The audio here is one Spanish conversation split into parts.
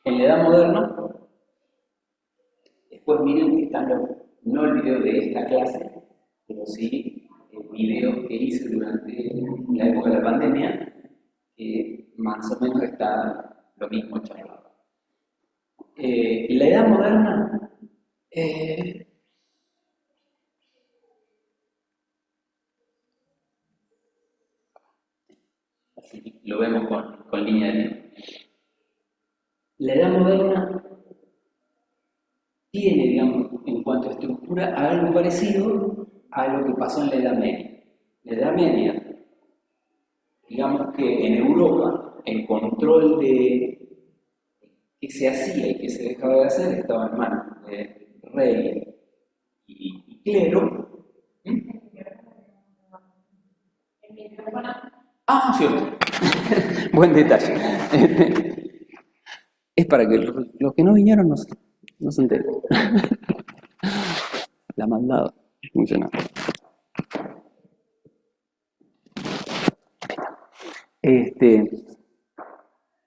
En la edad moderna, después miren que están no el video de esta clase, pero sí el video que hice durante la época de la pandemia, que más o menos está lo mismo charlado. En la edad moderna, eh, así lo vemos con línea de tiempo. La edad moderna tiene, digamos, en cuanto a estructura, algo parecido a lo que pasó en la Edad Media. La Edad Media, digamos que en Europa, el control de qué se hacía y qué se dejaba de hacer estaba en manos de rey y clero. ¿Mm? Ah, cierto. Buen detalle. Es para que los que no vinieron no se enteren. La maldad funciona. Este,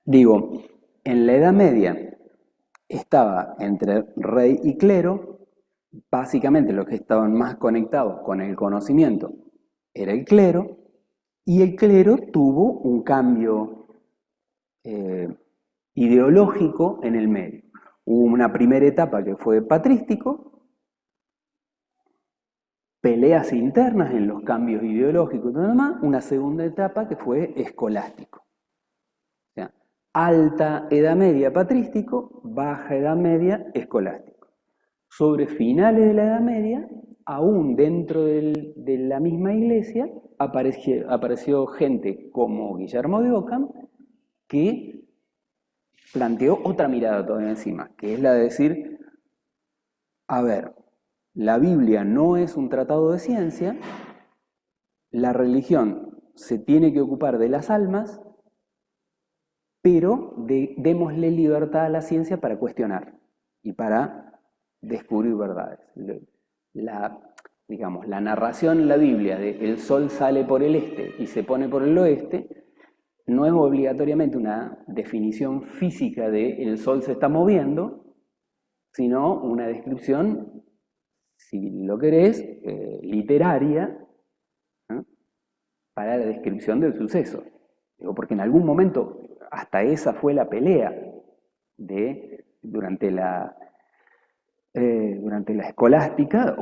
digo, en la Edad Media estaba entre rey y clero, básicamente los que estaban más conectados con el conocimiento era el clero, y el clero tuvo un cambio eh, ideológico en el medio. Hubo una primera etapa que fue patrístico, peleas internas en los cambios ideológicos y todo lo demás, una segunda etapa que fue escolástico. O sea, alta edad media patrístico, baja edad media escolástico. Sobre finales de la Edad Media, aún dentro de la misma iglesia, apareció gente como Guillermo de Ockham que planteó otra mirada todavía encima, que es la de decir, a ver, la Biblia no es un tratado de ciencia, la religión se tiene que ocupar de las almas, pero démosle libertad a la ciencia para cuestionar y para descubrir verdades. La, digamos, la narración en la Biblia de el sol sale por el este y se pone por el oeste no es obligatoriamente una definición física de el sol se está moviendo, sino una descripción, si lo querés, literaria, ¿no? Para la descripción del suceso. Digo, porque en algún momento hasta esa fue la pelea durante la escolástica,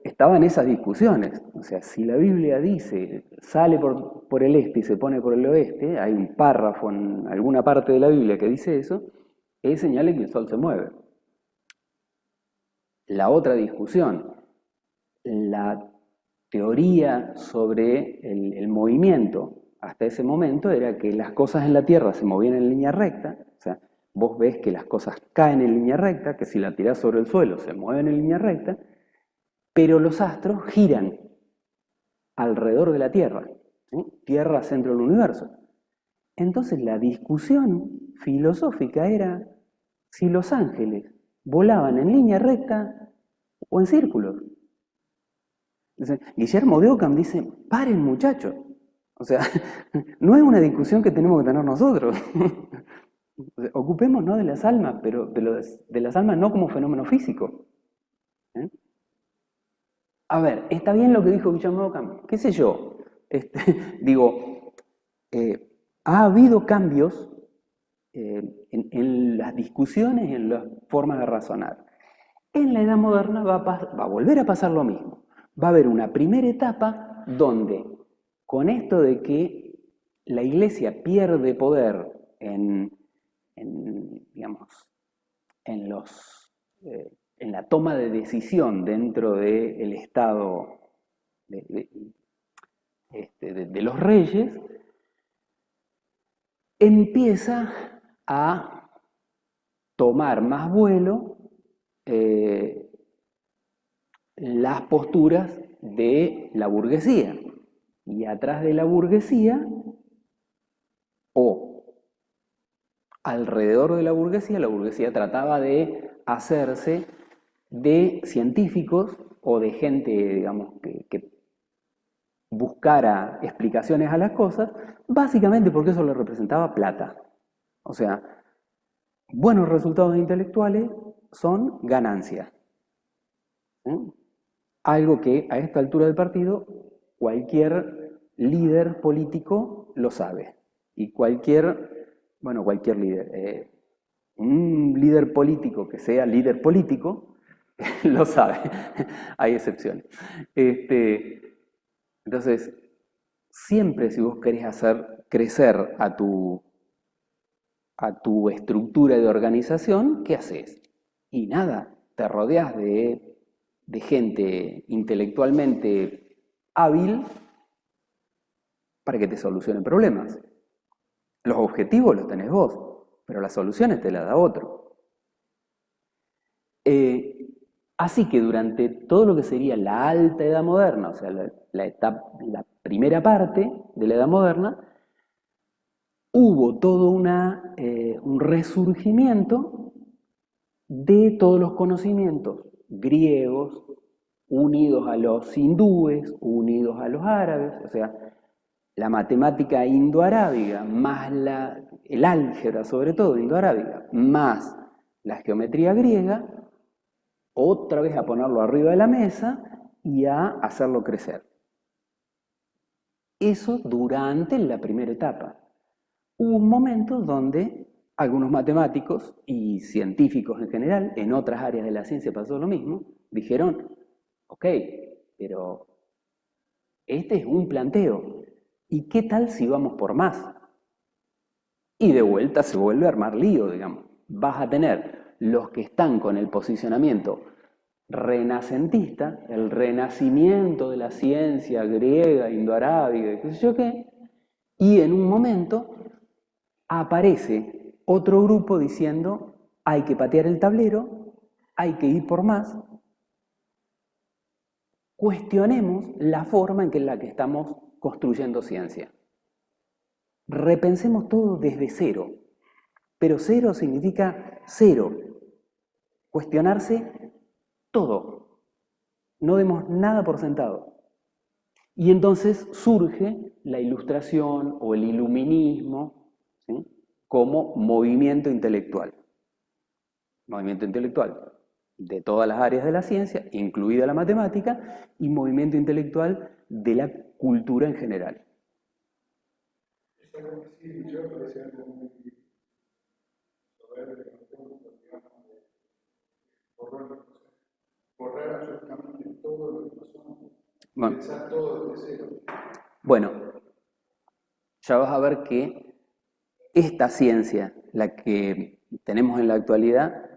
estaban esas discusiones. O sea, si la Biblia dice sale por el este y se pone por el oeste, hay un párrafo en alguna parte de la Biblia que dice eso, es señal de que el sol se mueve. La otra discusión, la teoría sobre el movimiento hasta ese momento era que las cosas en la Tierra se movían en línea recta, o sea, vos ves que las cosas caen en línea recta, que si la tirás sobre el suelo se mueven en línea recta, pero los astros giran alrededor de la Tierra, ¿sí? Tierra centro del universo. Entonces la discusión filosófica era si los ángeles volaban en línea recta o en círculos. Guillermo de Ockham dice, paren muchachos. O sea, no es una discusión que tenemos que tener nosotros. O sea, ocupémonos de las almas, pero de las almas no como fenómeno físico. ¿Eh? A ver, está bien lo que dijo Guillermo de Ockham, qué sé yo. Este, digo, ha habido cambios en las discusiones y en las formas de razonar. En la edad moderna va a volver a pasar lo mismo. Va a haber una primera etapa donde, con esto de que la iglesia pierde poder digamos, en, en la toma de decisión dentro del Estado de, de los reyes, empieza a tomar más vuelo eh, las posturas de la burguesía. Y atrás de la burguesía, o alrededor de la burguesía trataba de hacerse de científicos o de gente, digamos, que buscara explicaciones a las cosas, básicamente porque eso le representaba plata. O sea, buenos resultados intelectuales son ganancias. Algo que a esta altura del partido cualquier líder político lo sabe. Y cualquier líder, un líder político que sea líder político, lo sabe. Hay excepciones. Entonces, siempre si vos querés hacer crecer a tu estructura de organización, ¿qué haces? Y nada, te rodeas de gente intelectualmente hábil para que te solucionen problemas. Los objetivos los tenés vos, pero las soluciones te las da otro. Así que durante todo lo que sería la alta edad moderna, o sea, la primera parte de la edad moderna, hubo todo un resurgimiento de todos los conocimientos griegos, unidos a los hindúes, unidos a los árabes, o sea, la matemática indoarábiga, más el álgebra sobre todo indoarábiga, más la geometría griega, otra vez a ponerlo arriba de la mesa y a hacerlo crecer. Eso durante la primera etapa. Hubo un momento donde algunos matemáticos y científicos en general, en otras áreas de la ciencia pasó lo mismo, dijeron, ok, pero este es un planteo, ¿y qué tal si vamos por más? Y de vuelta se vuelve a armar lío, digamos. Vas a tener los que están con el posicionamiento renacentista, el renacimiento de la ciencia griega, indoarábiga, qué sé yo qué, y en un momento aparece otro grupo diciendo hay que patear el tablero, hay que ir por más, cuestionemos la forma en la que estamos construyendo ciencia. Repensemos todo desde cero, pero cero significa cero, cuestionarse todo, no demos nada por sentado. Y entonces surge la ilustración o el iluminismo, ¿sí?, como movimiento intelectual. Movimiento intelectual de todas las áreas de la ciencia, incluida la matemática, y movimiento intelectual de la cultura en general. Borrar absolutamente todo lo que pasó, pensar todo desde cero. Bueno, ya vas a ver que esta ciencia, la que tenemos en la actualidad,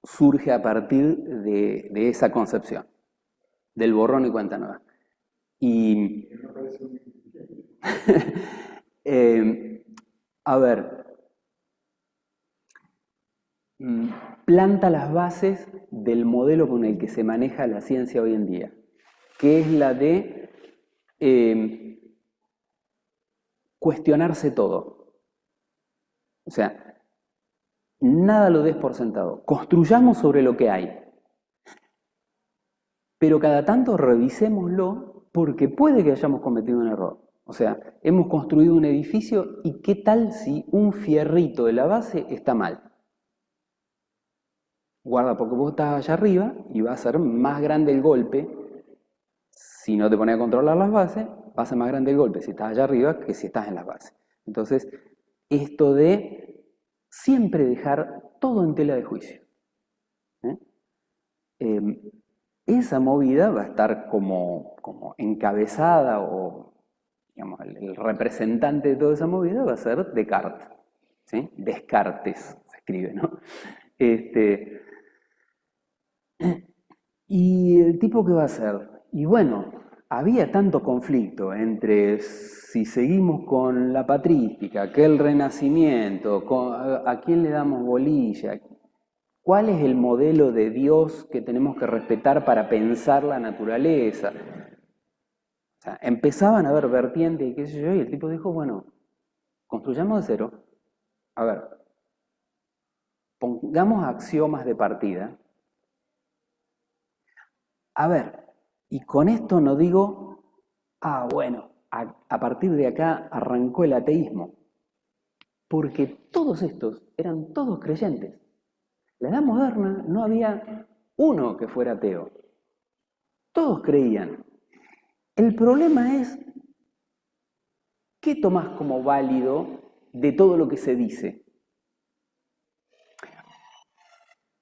surge a partir de esa concepción, del borrón y cuenta nueva. Y a ver, planta las bases del modelo con el que se maneja la ciencia hoy en día, que es la de cuestionarse todo. O sea, nada lo des por sentado. Construyamos sobre lo que hay. Pero cada tanto revisémoslo porque puede que hayamos cometido un error. O sea, hemos construido un edificio y ¿qué tal si un fierrito de la base está mal? Guarda, porque vos estás allá arriba y va a ser más grande el golpe. Si no te pones a controlar las bases, va a ser más grande el golpe si estás allá arriba que si estás en las bases. Entonces, esto de siempre dejar todo en tela de juicio. Esa movida va a estar como encabezada o, digamos, el representante de toda esa movida va a ser Descartes. ¿Sí? Descartes se escribe, ¿no? ¿Y el tipo qué va a hacer? Y bueno, había tanto conflicto entre si seguimos con la patrística, que el renacimiento, a quién le damos bolilla, cuál es el modelo de Dios que tenemos que respetar para pensar la naturaleza. O sea, empezaban a haber vertientes y qué sé yo, y el tipo dijo, bueno, construyamos de cero. A ver, pongamos axiomas de partida. A ver, y con esto no digo, bueno, a partir de acá arrancó el ateísmo. porque todos estos eran todos creyentes. En la Edad Moderna no había uno que fuera ateo. Todos creían. El problema es, ¿qué tomás como válido de todo lo que se dice?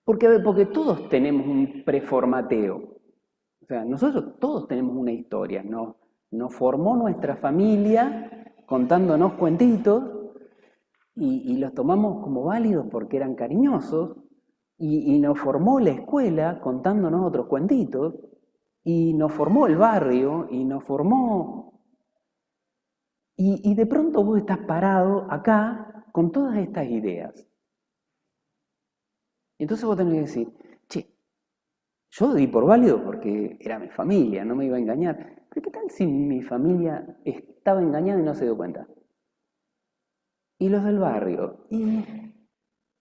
Porque todos tenemos un preformateo. O sea, nosotros todos tenemos una historia. Nos formó nuestra familia contándonos cuentitos y los tomamos como válidos porque eran cariñosos. Y nos formó la escuela contándonos otros cuentitos. Y nos formó el barrio y nos formó. Y de pronto vos estás parado acá con todas estas ideas. Y entonces vos tenés que decir, che, yo di por válido porque era mi familia, no me iba a engañar. Pero ¿qué tal si mi familia estaba engañada y no se dio cuenta? Y los del barrio, y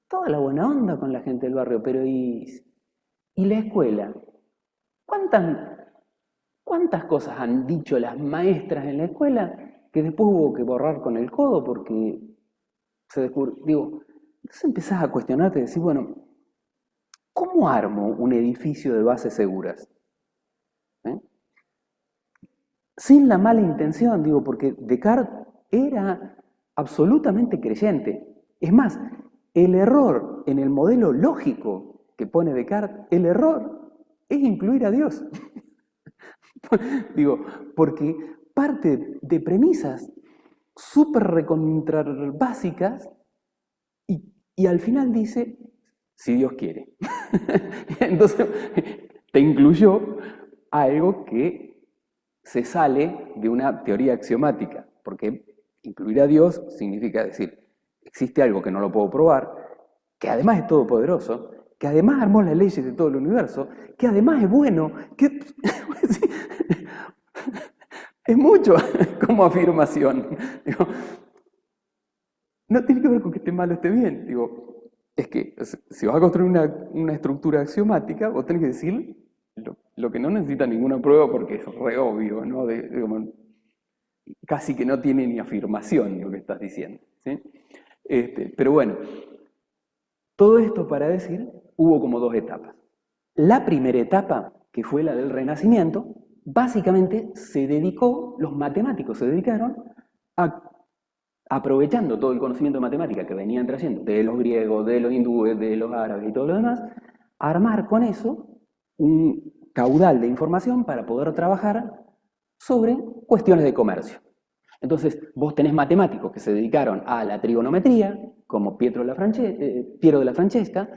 toda la buena onda con la gente del barrio, pero y la escuela. ¿Cuántas cosas han dicho las maestras en la escuela que después hubo que borrar con el codo porque se descubrió? Digo, entonces empezás a cuestionarte y decís, bueno, ¿cómo armo un edificio de bases seguras? ¿Eh? Sin la mala intención, digo, porque Descartes era absolutamente creyente. Es más, el error en el modelo lógico que pone Descartes, el error es incluir a Dios. Digo, porque parte de premisas súper recontra básicas y al final dice, si Dios quiere. Entonces, te incluyó algo que se sale de una teoría axiomática, porque incluir a Dios significa decir, existe algo que no lo puedo probar, que además es todopoderoso, que además armó las leyes de todo el universo, que además es bueno, que es mucho como afirmación. Digo, no tiene que ver con que esté mal o esté bien. Digo, es que si vas a construir una estructura axiomática, vos tenés que decir lo que no necesita ninguna prueba porque es re obvio, ¿no? Casi que no tiene ni afirmación lo que estás diciendo. ¿Sí? Pero bueno, todo esto para decir, hubo como dos etapas. La primera etapa, que fue la del Renacimiento, básicamente los matemáticos se dedicaron a, aprovechando todo el conocimiento de matemática que venían trayendo de los griegos, de los hindúes, de los árabes y todo lo demás, a armar con eso un caudal de información para poder trabajar sobre cuestiones de comercio. Entonces, vos tenés matemáticos que se dedicaron a la trigonometría, como Piero de la Francesca.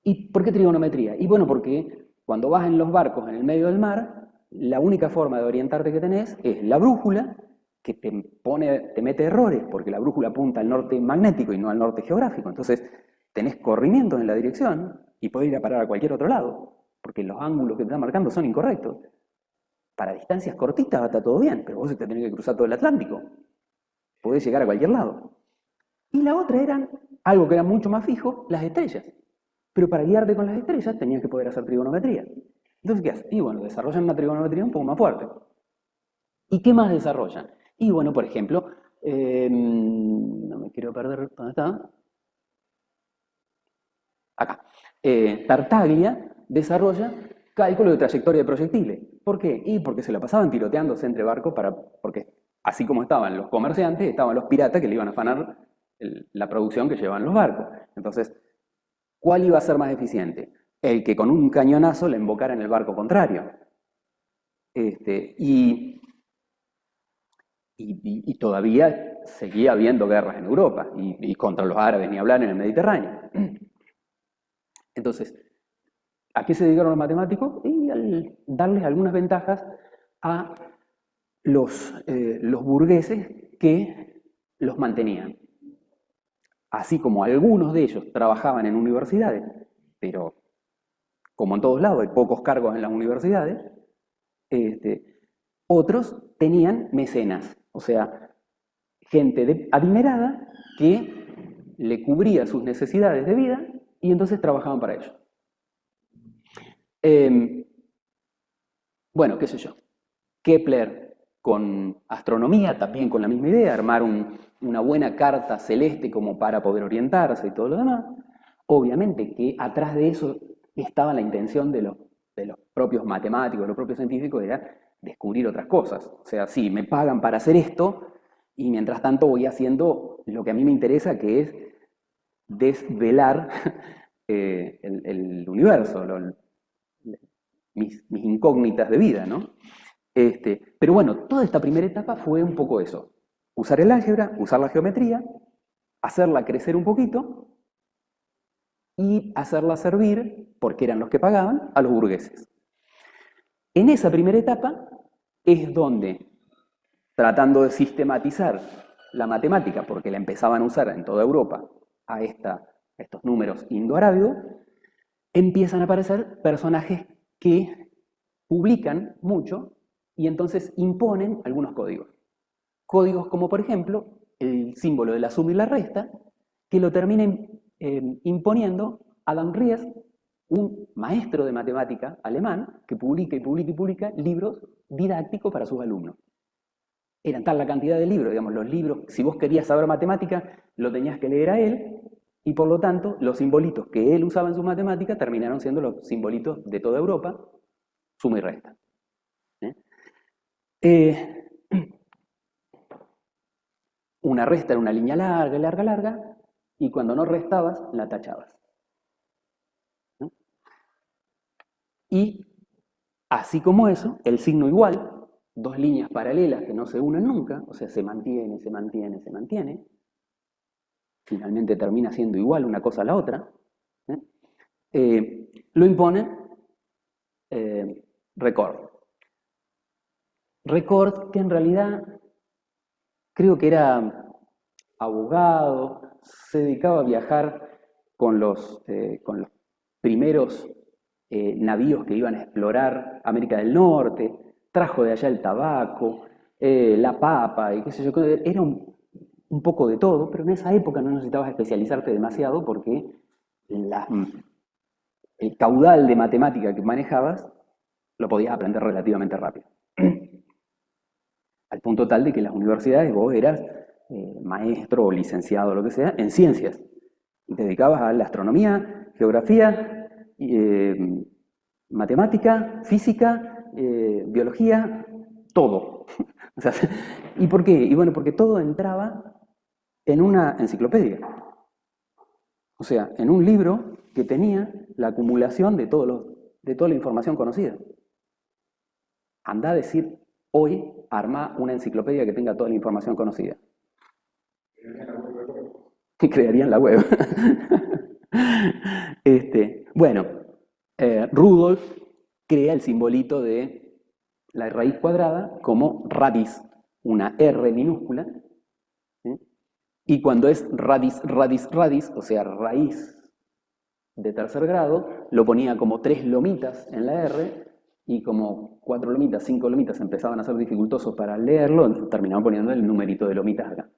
¿Y por qué trigonometría? Y bueno, porque cuando vas en los barcos en el medio del mar, la única forma de orientarte que tenés es la brújula, que te mete errores, porque la brújula apunta al norte magnético y no al norte geográfico. Entonces, tenés corrimientos en la dirección y podés ir a parar a cualquier otro lado, porque los ángulos que te están marcando son incorrectos. Para distancias cortitas va a estar todo bien, pero vos te tenés que cruzar todo el Atlántico. Podés llegar a cualquier lado. Y la otra eran, algo que era mucho más fijo, las estrellas. Pero para guiarte con las estrellas tenías que poder hacer trigonometría. Entonces, ¿qué hacen? Y bueno, desarrollan una trigonometría un poco más fuerte. ¿Y qué más desarrollan? Y bueno, por ejemplo, no me quiero perder, ¿dónde está? Acá. Tartaglia desarrolla cálculo de trayectoria de proyectiles. ¿Por qué? Y porque se la pasaban tiroteándose entre barcos porque así como estaban los comerciantes, estaban los piratas que le iban a afanar la producción que llevaban los barcos. Entonces, ¿cuál iba a ser más eficiente? El que con un cañonazo le embocara en el barco contrario. Y todavía seguía habiendo guerras en Europa y contra los árabes, ni hablar en el Mediterráneo. Entonces, ¿a qué se dedicaron los matemáticos? Y al darles algunas ventajas a los burgueses que los mantenían. Así como algunos de ellos trabajaban en universidades, pero como en todos lados hay pocos cargos en las universidades, otros tenían mecenas, o sea, gente adinerada que le cubría sus necesidades de vida y entonces trabajaban para ellos. Bueno, qué sé yo. Kepler con astronomía, también con la misma idea, armar una buena carta celeste como para poder orientarse y todo lo demás. Obviamente que atrás de eso estaba la intención de los propios matemáticos, de los propios científicos, era descubrir otras cosas. O sea, sí, me pagan para hacer esto y mientras tanto voy haciendo lo que a mí me interesa, que es desvelar el universo, mis incógnitas de vida, ¿no? Pero bueno, toda esta primera etapa fue un poco eso. Usar el álgebra, usar la geometría, hacerla crecer un poquito y hacerla servir, porque eran los que pagaban, a los burgueses. En esa primera etapa es donde, tratando de sistematizar la matemática, porque la empezaban a usar en toda Europa a estos números indoarábigos, empiezan a aparecer personajes que publican mucho y entonces imponen algunos códigos. Códigos como, por ejemplo, el símbolo de la suma y la resta, que lo termina imponiendo Adam Ries, un maestro de matemática alemán que publica y publica y publica libros didácticos para sus alumnos. Era tal la cantidad de libros, digamos, los libros, si vos querías saber matemática, lo tenías que leer a él, y por lo tanto, los simbolitos que él usaba en su matemática terminaron siendo los simbolitos de toda Europa, suma y resta. Una resta era una línea larga, larga, larga, y cuando no restabas, la tachabas. ¿No? Y así como eso, el signo igual, dos líneas paralelas que no se unen nunca, o sea, se mantiene, se mantiene, se mantiene, finalmente termina siendo igual una cosa a la otra, lo impone Record. Record, que en realidad creo que era abogado, se dedicaba a viajar con los primeros navíos que iban a explorar América del Norte, trajo de allá el tabaco, la papa y qué sé yo, era un poco de todo, pero en esa época no necesitabas especializarte demasiado porque el caudal de matemática que manejabas lo podías aprender relativamente rápido. Al punto tal de que en las universidades vos eras maestro o licenciado o lo que sea en ciencias y te dedicabas a la astronomía, geografía, matemática, física, biología, todo. O sea, ¿y por qué? Y bueno, porque todo entraba en una enciclopedia. O sea, en un libro que tenía la acumulación de toda la información conocida. Anda a decir hoy, arma una enciclopedia que tenga toda la información conocida. Que crearían la web. Bueno, Rudolf crea el simbolito de la raíz cuadrada como radiz, una R minúscula, ¿sí? Y cuando es radiz, radiz, radiz, o sea, raíz de tercer grado, lo ponía como 3 lomitas en la R, y como 4 lomitas, 5 lomitas empezaban a ser dificultosos para leerlo, terminaban poniendo el numerito de lomitas acá.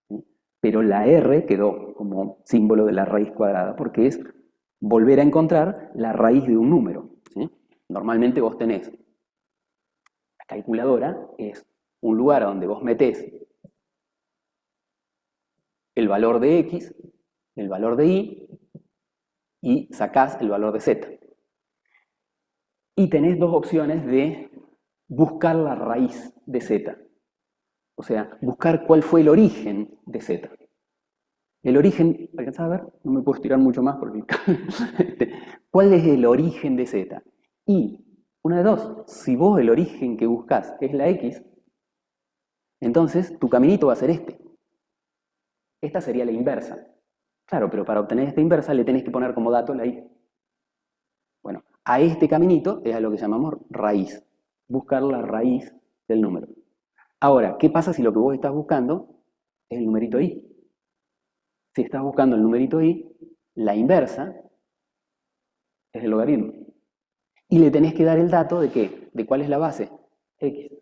¿Sí? Pero la R quedó como símbolo de la raíz cuadrada, porque es volver a encontrar la raíz de un número. ¿Sí? Normalmente vos tenés, la calculadora es un lugar donde vos metés el valor de X, el valor de Y sacás el valor de Z. Y tenés dos opciones de buscar la raíz de Z. O sea, buscar cuál fue el origen de Z. El origen, ¿alcanzás a ver? No me puedo estirar mucho más porque... ¿Cuál es el origen de Z? Y, una de dos, si vos el origen que buscás es la X, entonces tu caminito va a ser este. Esta sería la inversa. Claro, pero para obtener esta inversa le tenés que poner como dato la Y. Bueno, a este caminito es a lo que llamamos raíz. Buscar la raíz del número. Ahora, ¿qué pasa si lo que vos estás buscando es el numerito Y? Si estás buscando el numerito Y, la inversa es el logaritmo. Y le tenés que dar el dato de ¿qué? ¿De cuál es la base? X.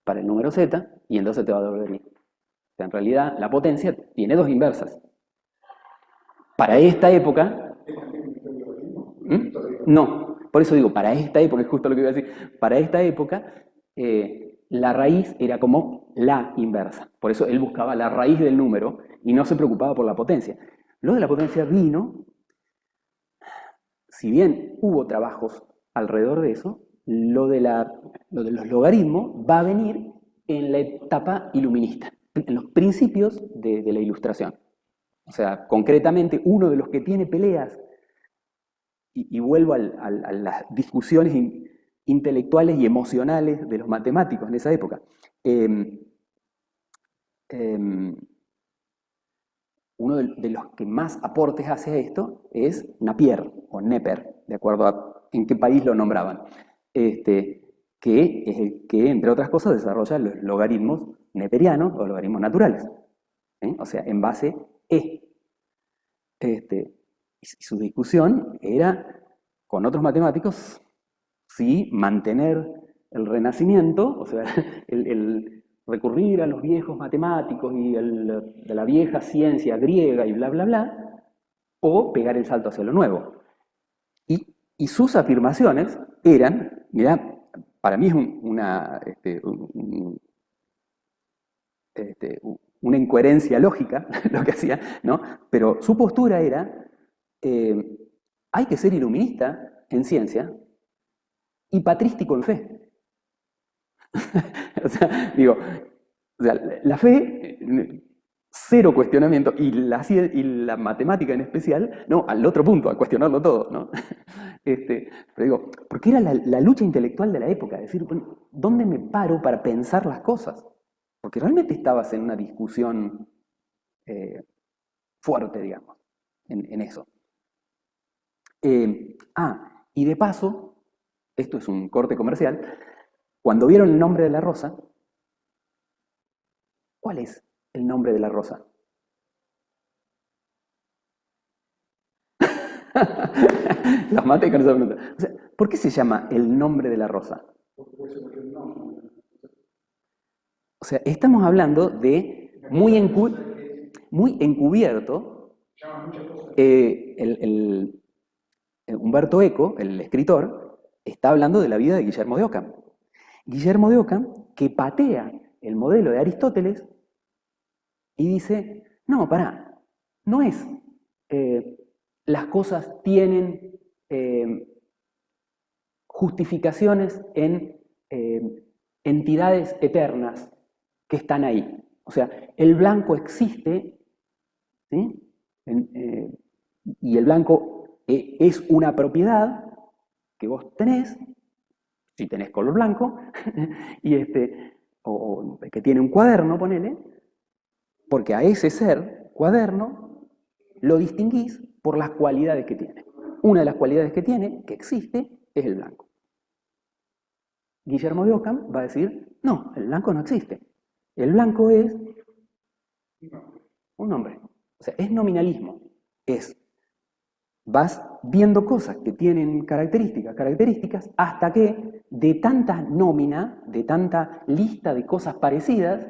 Para el número Z, y entonces te va a devolver Y. O sea, en realidad, la potencia tiene dos inversas. Para esta época... ¿Mm? No, por eso digo, para esta época, es justo lo que iba a decir, para esta época la raíz era como la inversa. Por eso él buscaba la raíz del número y no se preocupaba por la potencia. Lo de la potencia vino, si bien hubo trabajos alrededor de eso, lo de los logaritmos va a venir en la etapa iluminista, en los principios de la Ilustración. O sea, concretamente, uno de los que tiene peleas, y vuelvo a las discusiones intelectuales y emocionales de los matemáticos en esa época. Uno de los que más aportes hace a esto es Napier o Neper, de acuerdo a en qué país lo nombraban, que es el que, entre otras cosas, desarrolla los logaritmos neperianos o logaritmos naturales, o sea, en base E. Y su discusión era con otros matemáticos si mantener el Renacimiento, o sea, el recurrir a los viejos matemáticos y de la vieja ciencia griega y bla, bla, bla, o pegar el salto hacia lo nuevo. Y sus afirmaciones eran, mira, para mí es una incoherencia lógica lo que hacía, ¿no? Pero su postura era, hay que ser iluminista en ciencia y patrístico en fe. O sea, digo, o sea, la fe, cero cuestionamiento, y la matemática en especial, no, al otro punto, a cuestionarlo todo, ¿no? Pero digo, porque era la lucha intelectual de la época, es decir, bueno, ¿dónde me paro para pensar las cosas? Porque realmente estabas en una discusión fuerte, digamos, en eso. Y de paso, esto es un corte comercial, cuando vieron el nombre de la rosa, ¿cuál es el nombre de la rosa? Los maté con esa pregunta. O sea, ¿por qué se llama el nombre de la rosa? O sea, estamos hablando de muy encubierto. Humberto Eco, el escritor, está hablando de la vida de Guillermo de Ockham. Guillermo de Ockham que patea el modelo de Aristóteles y dice, no, pará, no es las cosas tienen justificaciones en entidades eternas que están ahí. O sea, el blanco existe, ¿sí? Y el blanco es una propiedad que vos tenés, si tenés color blanco, y o que tiene un cuaderno, ponele, porque a ese ser, cuaderno, lo distinguís por las cualidades que tiene. Una de las cualidades que tiene, que existe, es el blanco. Guillermo de Ockham va a decir, no, el blanco no existe. El blanco es un nombre. O sea, es nominalismo. Vas viendo cosas que tienen características, hasta que de tanta nómina, de tanta lista de cosas parecidas,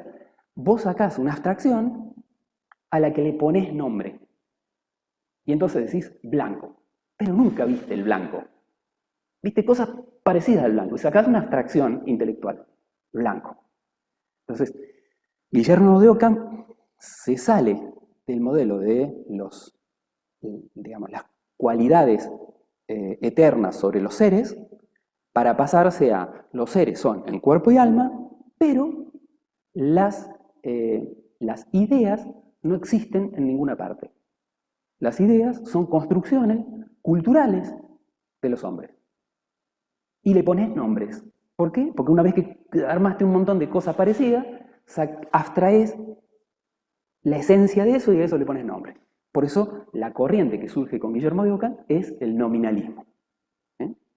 vos sacás una abstracción a la que le pones nombre. Y entonces decís blanco. Pero nunca viste el blanco. Viste cosas parecidas al blanco. Y sacás una abstracción intelectual. Blanco. Entonces, Guillermo de Ockham se sale del modelo de las cualidades eternas sobre los seres para pasarse a los seres son en cuerpo y alma, pero las ideas no existen en ninguna parte. Las ideas son construcciones culturales de los hombres. Y le pones nombres. ¿Por qué? Porque una vez que armaste un montón de cosas parecidas, abstraes la esencia de eso y a eso le pones nombre. Por eso la corriente que surge con Guillermo de Ockham es el nominalismo.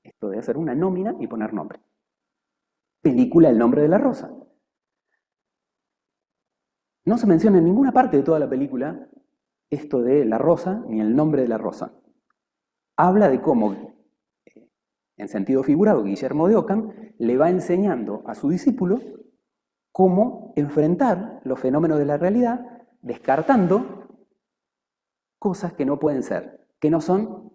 Esto de hacer una nómina y poner nombre. Película El nombre de la rosa. No se menciona en ninguna parte de toda la película esto de la rosa ni el nombre de la rosa. Habla de cómo, en sentido figurado, Guillermo de Ockham le va enseñando a su discípulo cómo enfrentar los fenómenos de la realidad, descartando cosas que no pueden ser, que no son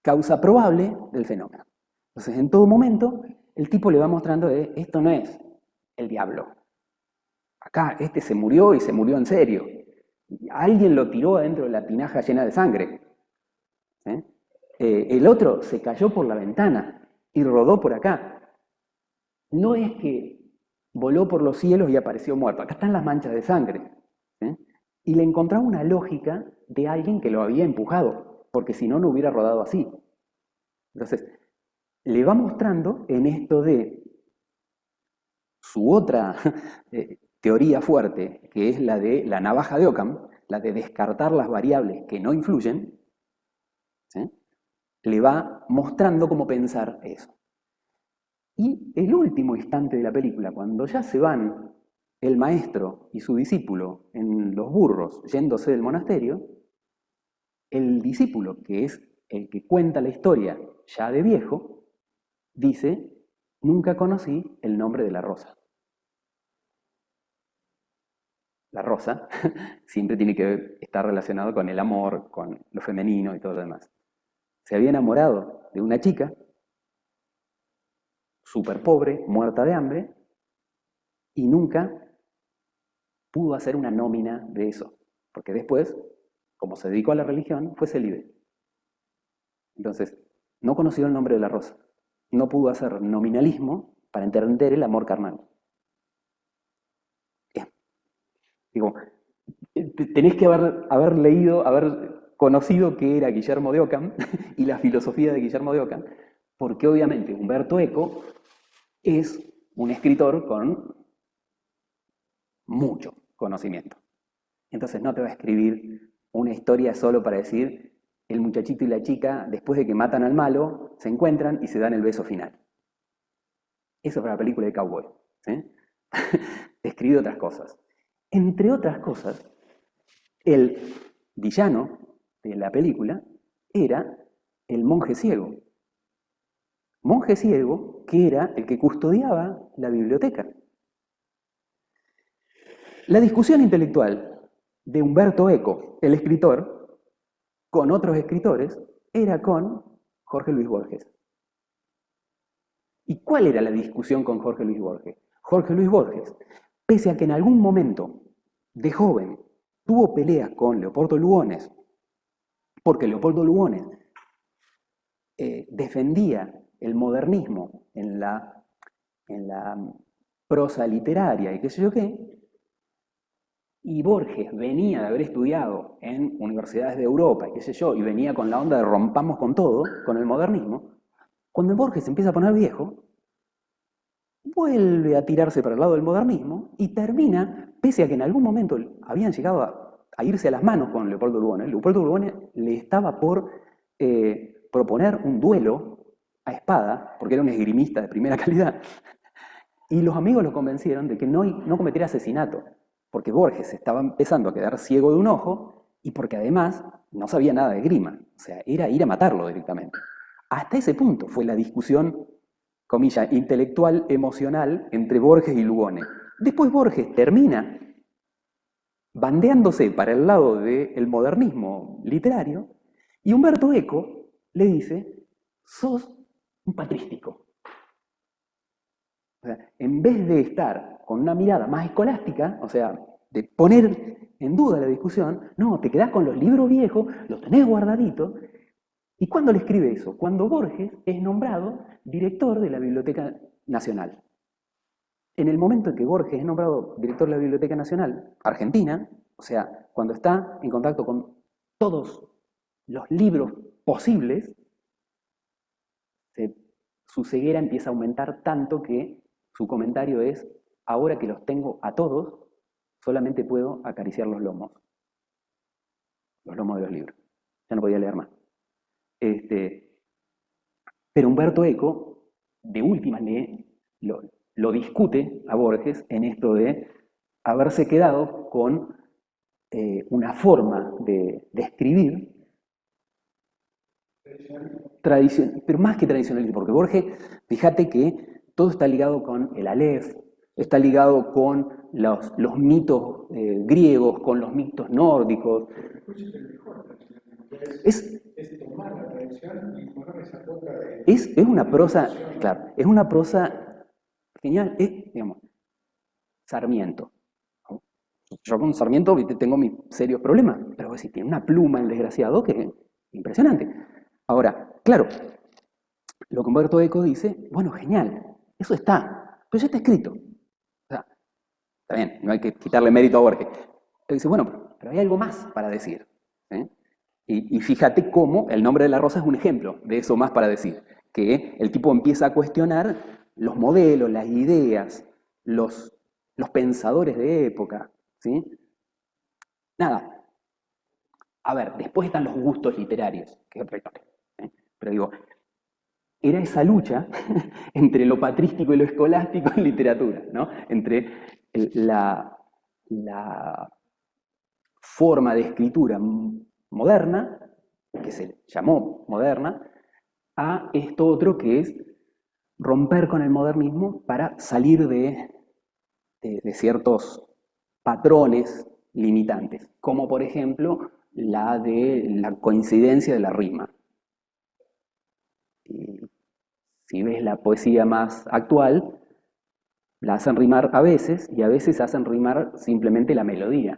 causa probable del fenómeno. Entonces, en todo momento, el tipo le va mostrando esto no es el diablo. Acá, este se murió y se murió en serio. Alguien lo tiró adentro de la tinaja llena de sangre. ¿Eh? El otro se cayó por la ventana y rodó por acá. No es que voló por los cielos y apareció muerto. Acá están las manchas de sangre. ¿Eh? Y le encontraba una lógica de alguien que lo había empujado, porque si no, no hubiera rodado así. Entonces, le va mostrando en esto de su otra teoría fuerte, que es la de la navaja de Occam, la de descartar las variables que no influyen, ¿sí? Le va mostrando cómo pensar eso. Y el último instante de la película, cuando ya se van el maestro y su discípulo en los burros yéndose del monasterio, el discípulo, que es el que cuenta la historia ya de viejo, dice, nunca conocí el nombre de la rosa. La rosa siempre tiene que estar relacionado con el amor, con lo femenino y todo lo demás. Se había enamorado de una chica, súper pobre, muerta de hambre, y nunca pudo hacer una nómina de eso, porque después, como se dedicó a la religión, fue célibe. Entonces, no conoció el nombre de la rosa, no pudo hacer nominalismo para entender el amor carnal. Bien. Digo, tenés que haber leído, haber conocido qué era Guillermo de Occam y la filosofía de Guillermo de Occam, porque obviamente Umberto Eco es un escritor con mucho conocimiento. Entonces no te va a escribir una historia solo para decir el muchachito y la chica, después de que matan al malo, se encuentran y se dan el beso final. Eso para la película de Cowboy. ¿Sí? Escribe otras cosas. Entre otras cosas, el villano de la película era el monje ciego. Monje ciego que era el que custodiaba la biblioteca. La discusión intelectual de Umberto Eco, el escritor, con otros escritores, era con Jorge Luis Borges. ¿Y cuál era la discusión con Jorge Luis Borges? Jorge Luis Borges, pese a que en algún momento de joven tuvo peleas con Leopoldo Lugones, porque Leopoldo Lugones defendía el modernismo en la prosa literaria y qué sé yo qué, y Borges venía de haber estudiado en universidades de Europa y qué sé yo, y venía con la onda de rompamos con todo, con el modernismo, cuando Borges se empieza a poner viejo, vuelve a tirarse para el lado del modernismo y termina, pese a que en algún momento habían llegado a irse a las manos con Leopoldo Lugones. Leopoldo Lugones le estaba por proponer un duelo a espada, porque era un esgrimista de primera calidad, y los amigos lo convencieron de que no cometiera asesinato, porque Borges estaba empezando a quedar ciego de un ojo y porque además no sabía nada de esgrima, o sea, era ir a matarlo directamente. Hasta ese punto fue la discusión, comilla, intelectual, emocional entre Borges y Lugones. Después Borges termina bandeándose para el lado del modernismo literario y Umberto Eco le dice, sos un patrístico. O sea, en vez de estar con una mirada más escolástica, o sea, de poner en duda la discusión, no, te quedás con los libros viejos, los tenés guardaditos. ¿Y cuándo le escribe eso? Cuando Borges es nombrado director de la Biblioteca Nacional. En el momento en que Borges es nombrado director de la Biblioteca Nacional Argentina, o sea, cuando está en contacto con todos los libros posibles, su ceguera empieza a aumentar tanto que su comentario es, ahora que los tengo a todos, solamente puedo acariciar los lomos de los libros. Ya no podía leer más. Pero Umberto Eco, de última, lo discute a Borges en esto de haberse quedado con una forma de escribir tradicional, pero más que tradicional, porque Borges, fíjate que todo está ligado con el Aleph, está ligado con los mitos griegos, con los mitos nórdicos. Es tomar la tradición y poner esa cuota de... Es una prosa, claro, es una prosa genial, es, digamos, Sarmiento. Yo con Sarmiento ¿viste? Tengo mis serios problemas, pero si tiene una pluma el desgraciado que es impresionante. Ahora, claro, lo que Humberto Eco dice, bueno, genial, eso está, pero ya está escrito. O sea, está bien, no hay que quitarle mérito a Borges. Pero dice, bueno, pero hay algo más para decir. ¿Sí? Y fíjate cómo el nombre de la rosa es un ejemplo de eso más para decir. Que el tipo empieza a cuestionar los modelos, las ideas, los pensadores de época. ¿Sí? Nada. A ver, después están los gustos literarios, que es otra historia. ¿Sí? Pero digo, era esa lucha entre lo patrístico y lo escolástico en literatura, ¿no? Entre la forma de escritura moderna, que se llamó moderna, a esto otro que es romper con el modernismo para salir de ciertos patrones limitantes, como por ejemplo la de la coincidencia de la rima. Y si ves la poesía más actual, la hacen rimar a veces y a veces hacen rimar simplemente la melodía.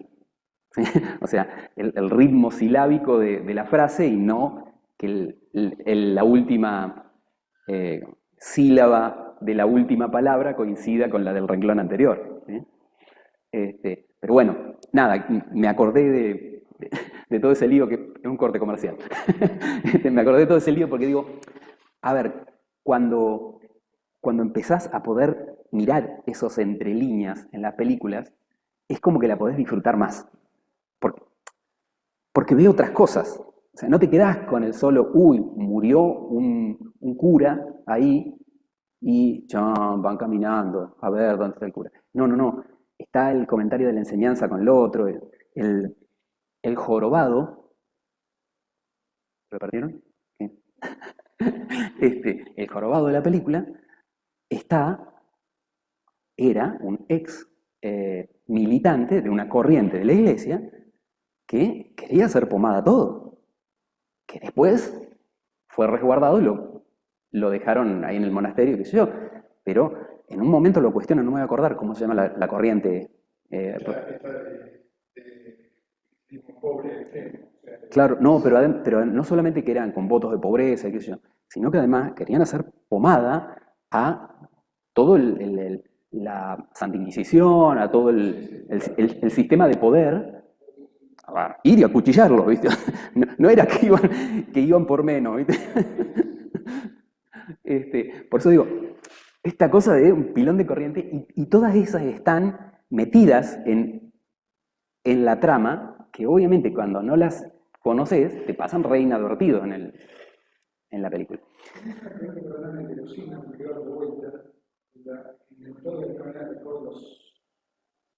¿Sí? O sea, el ritmo silábico de la frase y no que la última sílaba de la última palabra coincida con la del renglón anterior. ¿Sí? Pero bueno, nada, me acordé de todo ese lío, que es un corte comercial. Me acordé de todo ese lío porque digo, a ver, cuando empezás a poder mirar esos entre líneas en las películas, es como que la podés disfrutar más. Porque, porque ve otras cosas. O sea, no te quedás con el solo, uy, murió un cura ahí y ya van caminando, a ver dónde está el cura. No, no, no. Está el comentario de la enseñanza con el otro, el, el jorobado. ¿Lo perdieron? ¿Qué? El jorobado de la película era un ex militante de una corriente de la iglesia que quería hacer pomada todo, que después fue resguardado y lo dejaron ahí en el monasterio, qué sé yo, pero en un momento lo cuestionan, no me voy a acordar cómo se llama la corriente. Esta de pobre extremo. O sea, Claro, no, pero no solamente que eran con votos de pobreza, qué sé yo, sino que además querían hacer pomada a todo la Santa Inquisición, a todo el sistema de poder, a ir y acuchillarlo, ¿viste? No, no era que iban por menos, ¿viste? Por eso digo, esta cosa de un pilón de corriente, y todas esas están metidas en la trama, que obviamente cuando no las conoces, te pasan re inadvertidos en la película. creo que verdaderamente los signos me quedó de vuelta. En el todo de manera mejor los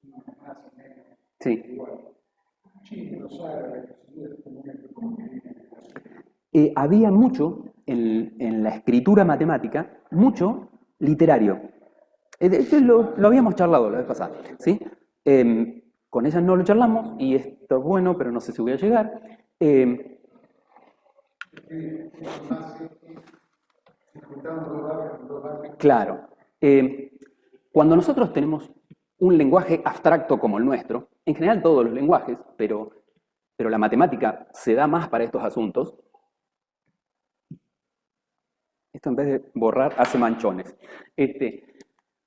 signos más o menos Sí. igual. Chile, los árabes, los judíos, como Había mucho en la escritura matemática, mucho literario. De hecho, lo habíamos charlado la vez pasada, ¿sí? Con ellas no lo charlamos, y esto es bueno, pero no sé si voy a llegar. Claro. Cuando nosotros tenemos un lenguaje abstracto como el nuestro, en general todos los lenguajes, pero la matemática se da más para estos asuntos, esto en vez de borrar hace manchones.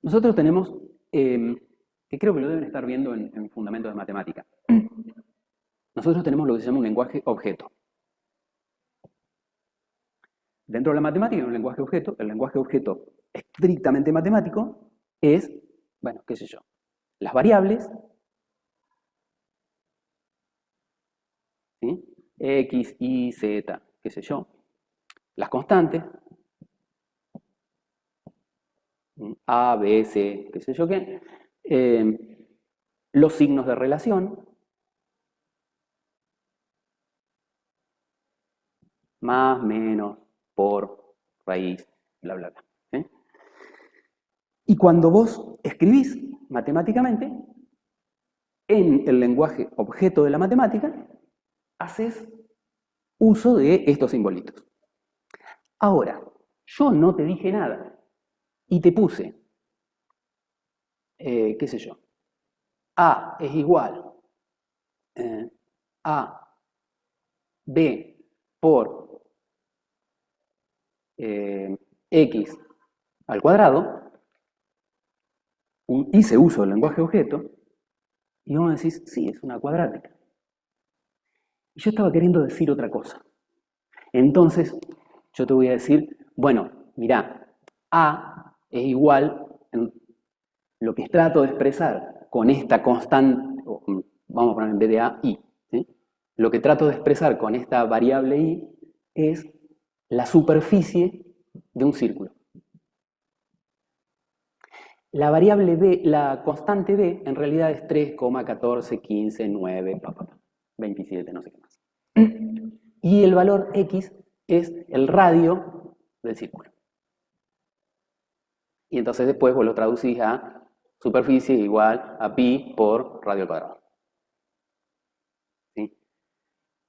Nosotros tenemos, que creo que lo deben estar viendo en fundamentos de matemática, nosotros tenemos lo que se llama un lenguaje objeto. Dentro de la matemática hay un lenguaje objeto. El lenguaje objeto estrictamente matemático es, bueno, qué sé yo, las variables, ¿sí? X, Y, Z, qué sé yo, las constantes, A, B, C, qué sé yo qué, los signos de relación, más, menos, por, raíz, bla, bla, bla. ¿Sí? Y cuando vos escribís matemáticamente, en el lenguaje objeto de la matemática, haces uso de estos simbolitos. Ahora, yo no te dije nada y te puse, qué sé yo, A es igual a B por X al cuadrado, hice uso del lenguaje objeto, y vos me decís, sí, es una cuadrática. Y yo estaba queriendo decir otra cosa. Entonces, yo te voy a decir, bueno, mirá, A es igual, lo que trato de expresar con esta constante, vamos a poner en vez de A, I, ¿sí? Lo que trato de expresar con esta variable I es la superficie de un círculo. La variable B, la constante B, en realidad es 3,14, 15, 9, 27, no sé qué más. Y el valor X es el radio del círculo. Y entonces después vos lo traducís a superficie igual a pi por radio al cuadrado. ¿Sí?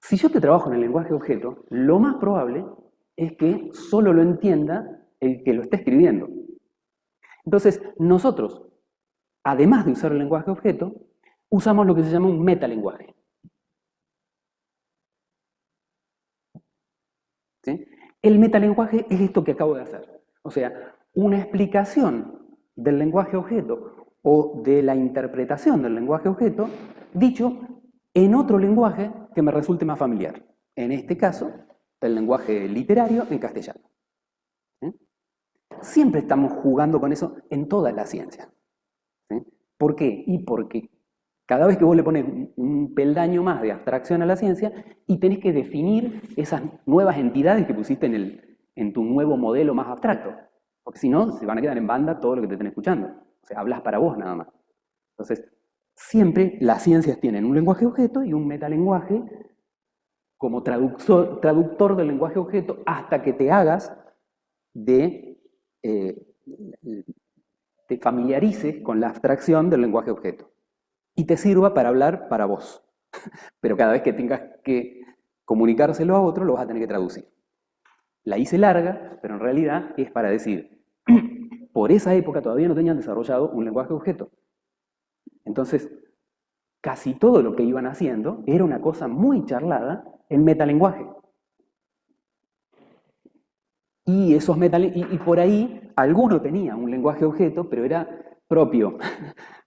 Si yo te trabajo en el lenguaje objeto, lo más probable es que solo lo entienda el que lo está escribiendo. Entonces, nosotros, además de usar el lenguaje objeto, usamos lo que se llama un metalenguaje. ¿Sí? El metalenguaje es esto que acabo de hacer. O sea, una explicación del lenguaje objeto o de la interpretación del lenguaje objeto, dicho en otro lenguaje que me resulte más familiar. En este caso, el lenguaje literario en castellano. ¿Sí? Siempre estamos jugando con eso en toda la ciencia. ¿Sí? ¿Por qué? Y porque cada vez que vos le pones un peldaño más de abstracción a la ciencia y tenés que definir esas nuevas entidades que pusiste en tu nuevo modelo más abstracto. Porque si no, se van a quedar en banda todo lo que te estén escuchando. O sea, hablas para vos nada más. Entonces, siempre las ciencias tienen un lenguaje objeto y un metalenguaje como traductor del lenguaje objeto hasta que te hagas te familiarices con la abstracción del lenguaje objeto y te sirva para hablar para vos. Pero cada vez que tengas que comunicárselo a otro, lo vas a tener que traducir. La hice larga, pero en realidad es para decir, por esa época todavía no tenían desarrollado un lenguaje objeto. Entonces, casi todo lo que iban haciendo era una cosa muy charlada en metalenguaje. Y esos y por ahí alguno tenía un lenguaje objeto, pero era propio,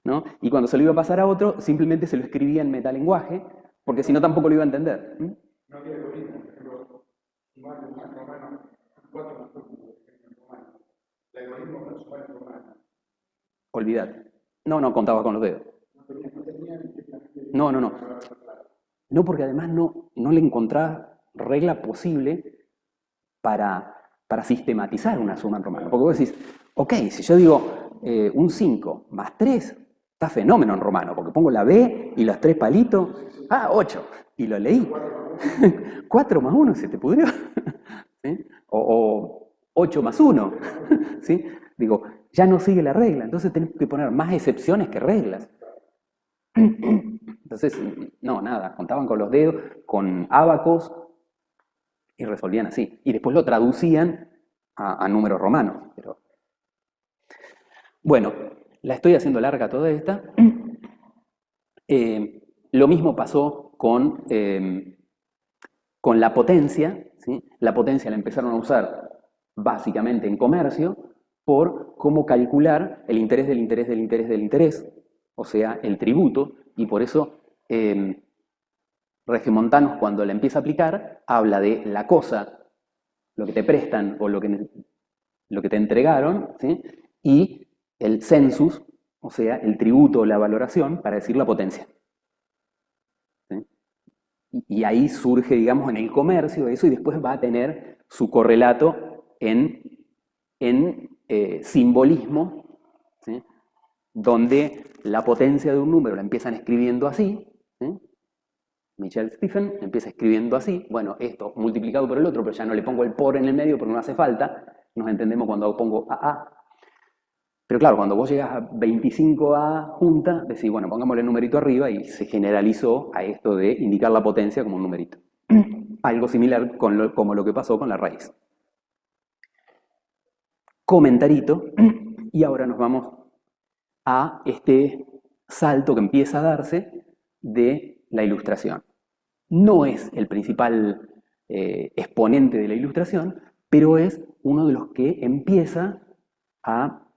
¿no? Y cuando se lo iba a pasar a otro, simplemente se lo escribía en metalenguaje, porque si no tampoco lo iba a entender. No había algoritmo, por ejemplo, sumar un romano, 4 más 1, romano. El algoritmo para sumar en romano. Olvidate. No, contaba con los dedos. No. No, porque además no le encontrás regla posible para sistematizar una suma en romano. Porque vos decís, ok, si yo digo un 5 más 3, está fenómeno en romano, porque pongo la B y los 3 palitos, 8, y lo leí. 4 más 1 se te pudrió. ¿Sí? O 8 más 1. ¿Sí? Digo, ya no sigue la regla, entonces tenés que poner más excepciones que reglas. Entonces, no, nada, contaban con los dedos, con ábacos, y resolvían así. Y después lo traducían a números romanos. Pero... Bueno, la estoy haciendo larga toda esta. Lo mismo pasó con la potencia. ¿Sí? La potencia la empezaron a usar básicamente en comercio por cómo calcular el interés del interés del interés del interés, o sea, el tributo, y por eso Regiomontanos, cuando la empieza a aplicar, habla de la cosa, lo que te prestan o lo que te entregaron, ¿sí? Y el census, o sea, el tributo o la valoración, para decir la potencia. ¿Sí? Y ahí surge, digamos, en el comercio eso, y después va a tener su correlato en simbolismo, ¿sí? Donde la potencia de un número la empiezan escribiendo así, ¿sí? Michel Stephen empieza escribiendo así, bueno, esto multiplicado por el otro, pero ya no le pongo el por en el medio porque no hace falta, nos entendemos cuando pongo AA. Pero claro, cuando vos llegas a 25A juntas, decís, bueno, pongámosle el numerito arriba y se generalizó a esto de indicar la potencia como un numerito. algo similar como lo que pasó con la raíz. Comentarito, y ahora nos vamos a este salto que empieza a darse de la ilustración. No es el principal exponente de la ilustración, pero es uno de los que empieza a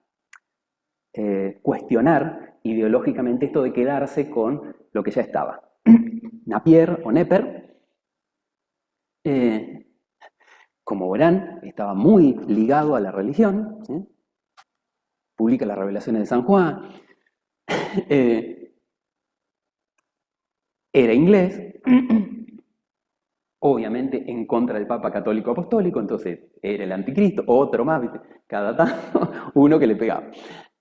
cuestionar ideológicamente esto de quedarse con lo que ya estaba. Napier o Nepper, como verán, estaba muy ligado a la religión, ¿sí? Publica las revelaciones de San Juan, era inglés, obviamente en contra del Papa Católico Apostólico, entonces era el anticristo, otro más, ¿viste? Cada tanto uno que le pegaba.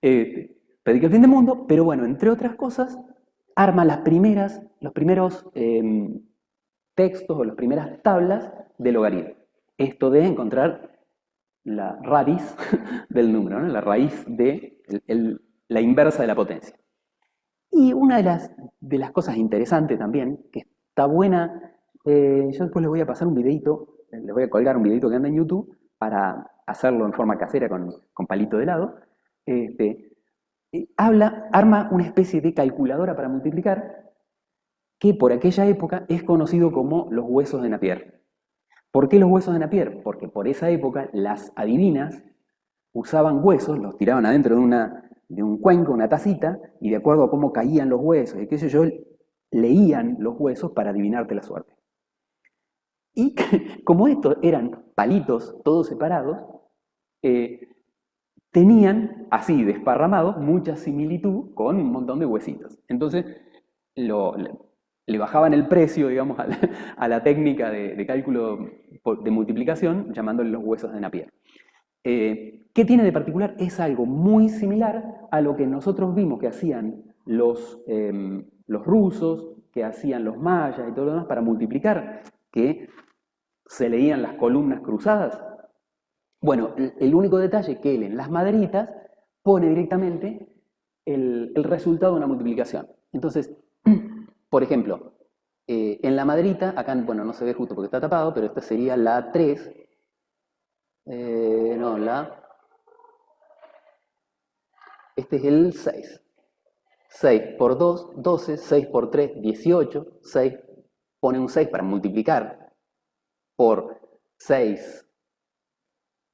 Predica el fin del mundo, pero bueno, entre otras cosas, arma los primeros textos o las primeras tablas de logaritmo. Esto de encontrar la raíz del número, ¿no? La raíz de la inversa de la potencia. Y una de las cosas interesantes también, que está buena, yo después les voy a pasar un videito, les voy a colgar un videito que anda en YouTube para hacerlo en forma casera con palito de helado. Arma una especie de calculadora para multiplicar que por aquella época es conocido como los huesos de Napier. ¿Por qué los huesos de Napier? Porque por esa época las adivinas usaban huesos, los tiraban adentro de un cuenco, una tacita, y de acuerdo a cómo caían los huesos y qué sé yo, leían los huesos para adivinarte la suerte. Y como estos eran palitos todos separados, tenían así desparramados mucha similitud con un montón de huesitos. Entonces le bajaban el precio, digamos, a la técnica de cálculo de multiplicación, llamándole los huesos de Napier. ¿Qué tiene de particular? Es algo muy similar a lo que nosotros vimos que hacían los rusos, que hacían los mayas y todo lo demás para multiplicar, que se leían las columnas cruzadas. Bueno, el único detalle es que él en las maderitas pone directamente el resultado de una multiplicación. Entonces, por ejemplo, en la maderita, acá bueno, no se ve justo porque está tapado, pero esta sería la 3. No, este es el 6. 6 por 2, 12, 6 por 3, 18, 6, pone un 6 para multiplicar por 6,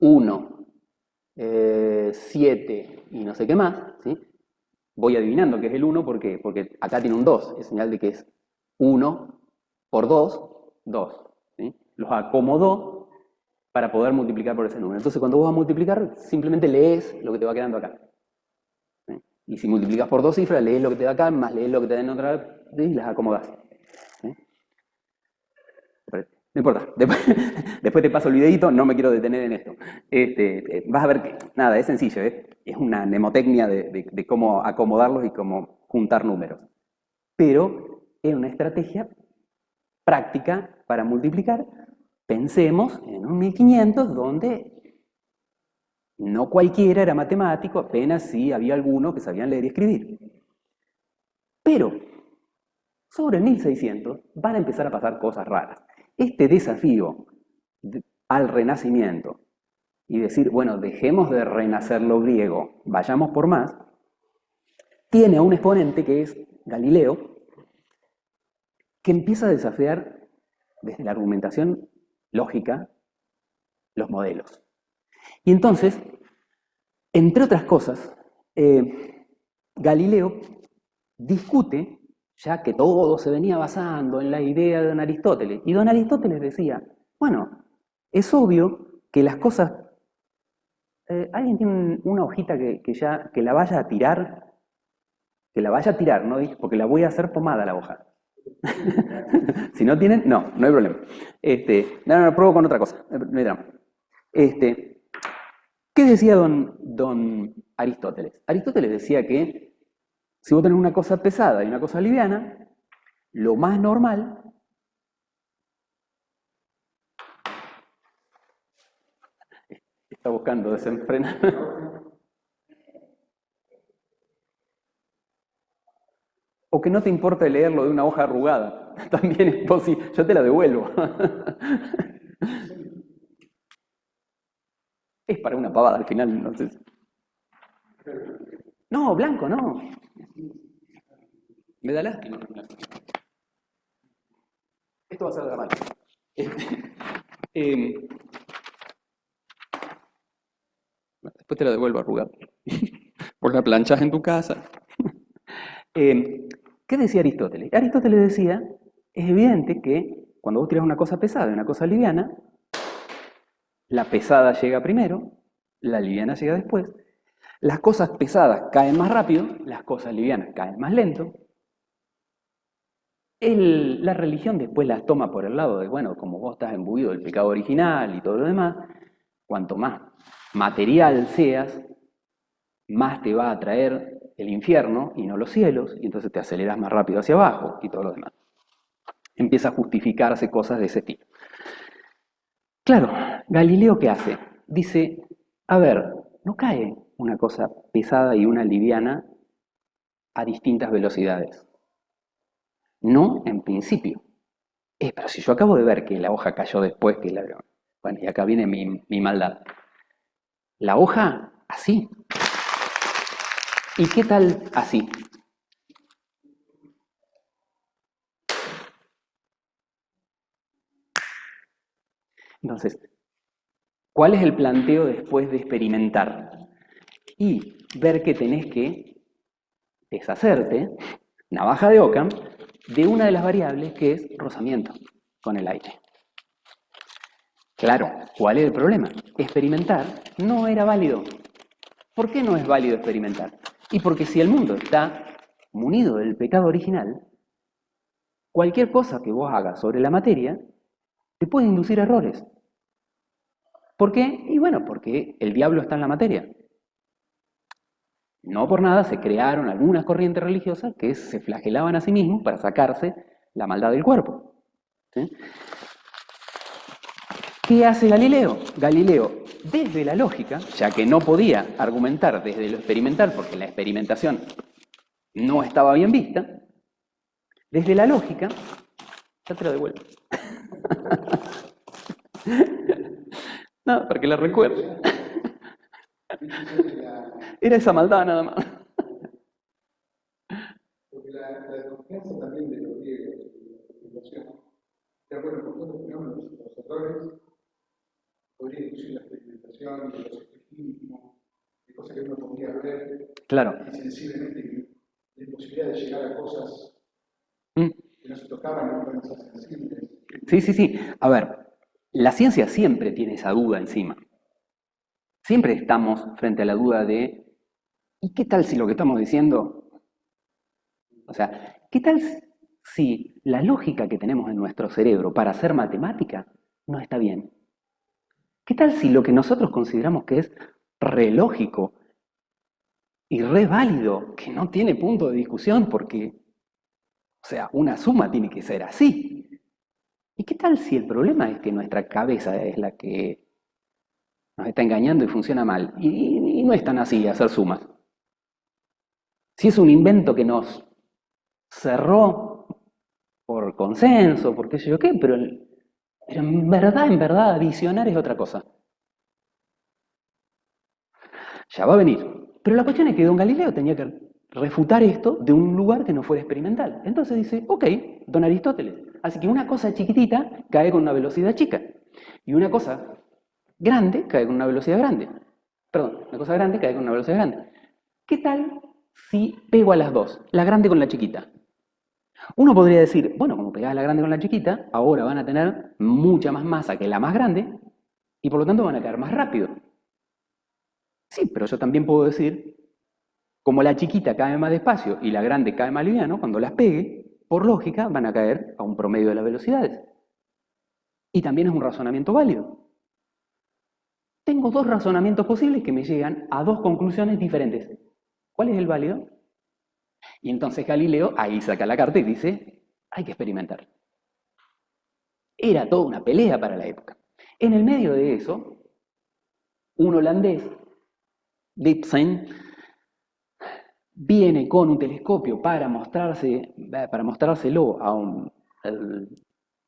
1, 7 y no sé qué más, ¿sí? Voy adivinando que es el 1 porque acá tiene un 2, es señal de que es 1 por 2, 2. ¿Sí? Los acomodó para poder multiplicar por ese número. Entonces cuando vos vas a multiplicar, simplemente lees lo que te va quedando acá. ¿Sí? Y si multiplicas por dos cifras, lees lo que te da acá, más lees lo que te da en otra, y las acomodás. ¿Sí? No importa, después te paso el videito, no me quiero detener en esto. Vas a ver que, nada, es sencillo, es una mnemotecnia de cómo acomodarlos y cómo juntar números. Pero es una estrategia práctica para multiplicar. Pensemos en un 1500 donde no cualquiera era matemático, apenas sí había algunos que sabían leer y escribir. Pero sobre el 1600 van a empezar a pasar cosas raras. Este desafío al renacimiento y decir, bueno, dejemos de renacer lo griego, vayamos por más, tiene a un exponente que es Galileo, que empieza a desafiar desde la argumentación lógica los modelos. Y entonces, entre otras cosas, Galileo discute, ya que todo se venía basando en la idea de don Aristóteles, y don Aristóteles decía, bueno, es obvio que las cosas... ¿alguien tiene una hojita que la vaya a tirar? Que la vaya a tirar, ¿no? Porque la voy a hacer pomada la hoja. Si no tienen, no hay problema. No, pruebo con otra cosa, no hay drama. ¿Qué decía don Aristóteles? Aristóteles decía que si vos tenés una cosa pesada y una cosa liviana, lo más normal está buscando desenfrenar. o que no te importe leerlo de una hoja arrugada. También es posible. Yo te la devuelvo. Es para una pavada al final, entonces. No, blanco, no. Me da lástima. Esto va a ser dramático. Eh, después te la devuelvo arrugada. Por la planchas en tu casa. ¿Qué decía Aristóteles? Aristóteles decía, es evidente que cuando vos tirás una cosa pesada y una cosa liviana, la pesada llega primero, la liviana llega después. Las cosas pesadas caen más rápido, las cosas livianas caen más lento. La religión después las toma por el lado de, bueno, como vos estás imbuido del pecado original y todo lo demás, cuanto más material seas, más te va a atraer el infierno y no los cielos, y entonces te aceleras más rápido hacia abajo y todo lo demás. Empieza a justificarse cosas de ese estilo. Claro, Galileo, ¿qué hace? Dice, a ver, no cae una cosa pesada y una liviana a distintas velocidades. No, en principio. Pero si yo acabo de ver que la hoja cayó después que la... Bueno, y acá viene mi maldad. La hoja, así. ¿Y qué tal así? Entonces, ¿cuál es el planteo después de experimentar? Y ver que tenés que deshacerte, navaja de Occam, de una de las variables que es rozamiento con el aire. Claro, ¿cuál es el problema? Experimentar no era válido. ¿Por qué no es válido experimentar? Y porque si el mundo está munido del pecado original, cualquier cosa que vos hagas sobre la materia te puede inducir errores. ¿Por qué? Y bueno, porque el diablo está en la materia. No por nada se crearon algunas corrientes religiosas que se flagelaban a sí mismos para sacarse la maldad del cuerpo. ¿Sí? ¿Qué hace Galileo? Galileo, desde la lógica, ya que no podía argumentar desde lo experimental porque la experimentación no estaba bien vista, desde la lógica, ya te lo devuelvo. No, para que la recuerde. Era esa maldad nada más. Porque la confianza también de los griegos, la explicación, de acuerdo con todos los fenómenos, los errores, podría inducir la experimentación, los espejismos, de cosas que uno podría ver, Claro. y sensiblemente, la imposibilidad de llegar a cosas que no se tocaban en cosas sensibles. Sí. A ver, la ciencia siempre tiene esa duda encima. Siempre estamos frente a la duda de, ¿y qué tal si lo que estamos diciendo? O sea, ¿qué tal si la lógica que tenemos en nuestro cerebro para hacer matemática no está bien? ¿Qué tal si lo que nosotros consideramos que es re lógico y re válido, que no tiene punto de discusión porque, o sea, una suma tiene que ser así? ¿Y qué tal si el problema es que nuestra cabeza es la que nos está engañando y funciona mal? Y no es tan así hacer sumas. Si es un invento que nos cerró por consenso, por qué sé yo qué, pero en verdad, visionar es otra cosa. Ya va a venir. Pero la cuestión es que don Galileo tenía que refutar esto de un lugar que no fuera experimental. Entonces dice, ok, don Aristóteles. Así que una cosa chiquitita cae con una velocidad chica. Y una cosa grande cae con una velocidad grande. Perdón, una cosa grande cae con una velocidad grande. ¿Qué tal si pego a las dos? La grande con la chiquita. Uno podría decir, bueno, como pegás la grande con la chiquita, ahora van a tener mucha más masa que la más grande y por lo tanto van a caer más rápido. Sí, pero yo también puedo decir, como la chiquita cae más despacio y la grande cae más liviano, cuando las pegue, por lógica, van a caer a un promedio de las velocidades. Y también es un razonamiento válido. Tengo dos razonamientos posibles que me llegan a dos conclusiones diferentes. ¿Cuál es el válido? Y entonces Galileo ahí saca la carta y dice, hay que experimentar. Era toda una pelea para la época. En el medio de eso, un holandés, Lipsen, viene con un telescopio para mostrárselo a el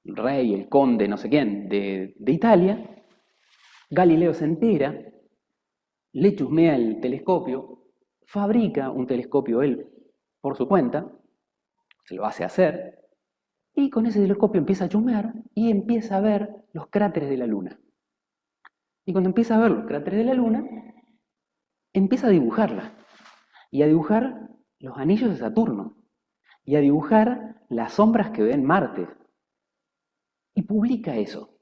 rey, el conde, no sé quién, de Italia. Galileo se entera, le chusmea el telescopio, fabrica un telescopio él por su cuenta, se lo hace hacer, y con ese telescopio empieza a chusmear y empieza a ver los cráteres de la Luna. Y cuando empieza a ver los cráteres de la Luna, empieza a dibujarla. Y a dibujar los anillos de Saturno. Y a dibujar las sombras que ve en Marte. Y publica eso.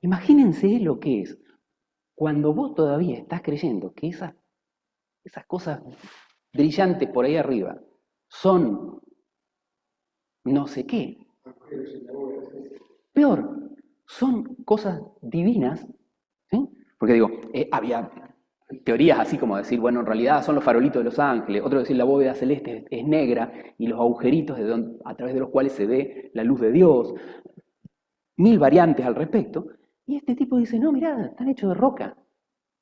Imagínense lo que es cuando vos todavía estás creyendo que esas cosas brillantes por ahí arriba son no sé qué. Peor, son cosas divinas, ¿sí? Porque digo, había teorías así como decir, bueno, en realidad son los farolitos de los ángeles, otro decir la bóveda celeste es negra y los agujeritos a través de los cuales se ve la luz de Dios, mil variantes al respecto, y este tipo dice, no, mirá, están hechos de roca,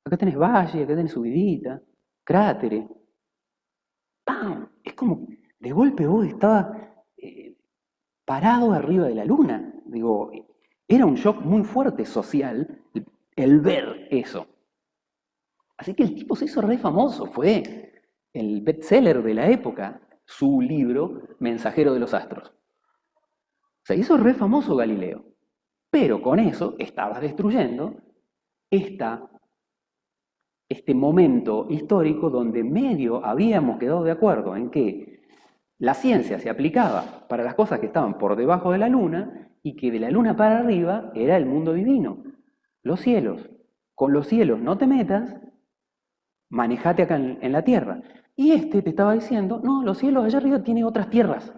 acá tenés valle, acá tenés subidita, cráteres, ¡pam! Es como, de golpe vos estabas parado arriba de la luna, digo, era un shock muy fuerte social el ver eso. Así que el tipo se hizo re famoso, fue el bestseller de la época, su libro Mensajero de los Astros. Se hizo re famoso Galileo, pero con eso estabas destruyendo este momento histórico donde medio habíamos quedado de acuerdo en que la ciencia se aplicaba para las cosas que estaban por debajo de la luna y que de la luna para arriba era el mundo divino, los cielos. Con los cielos no te metas, manejate acá en la tierra. Y este te estaba diciendo, no, los cielos allá arriba tienen otras tierras.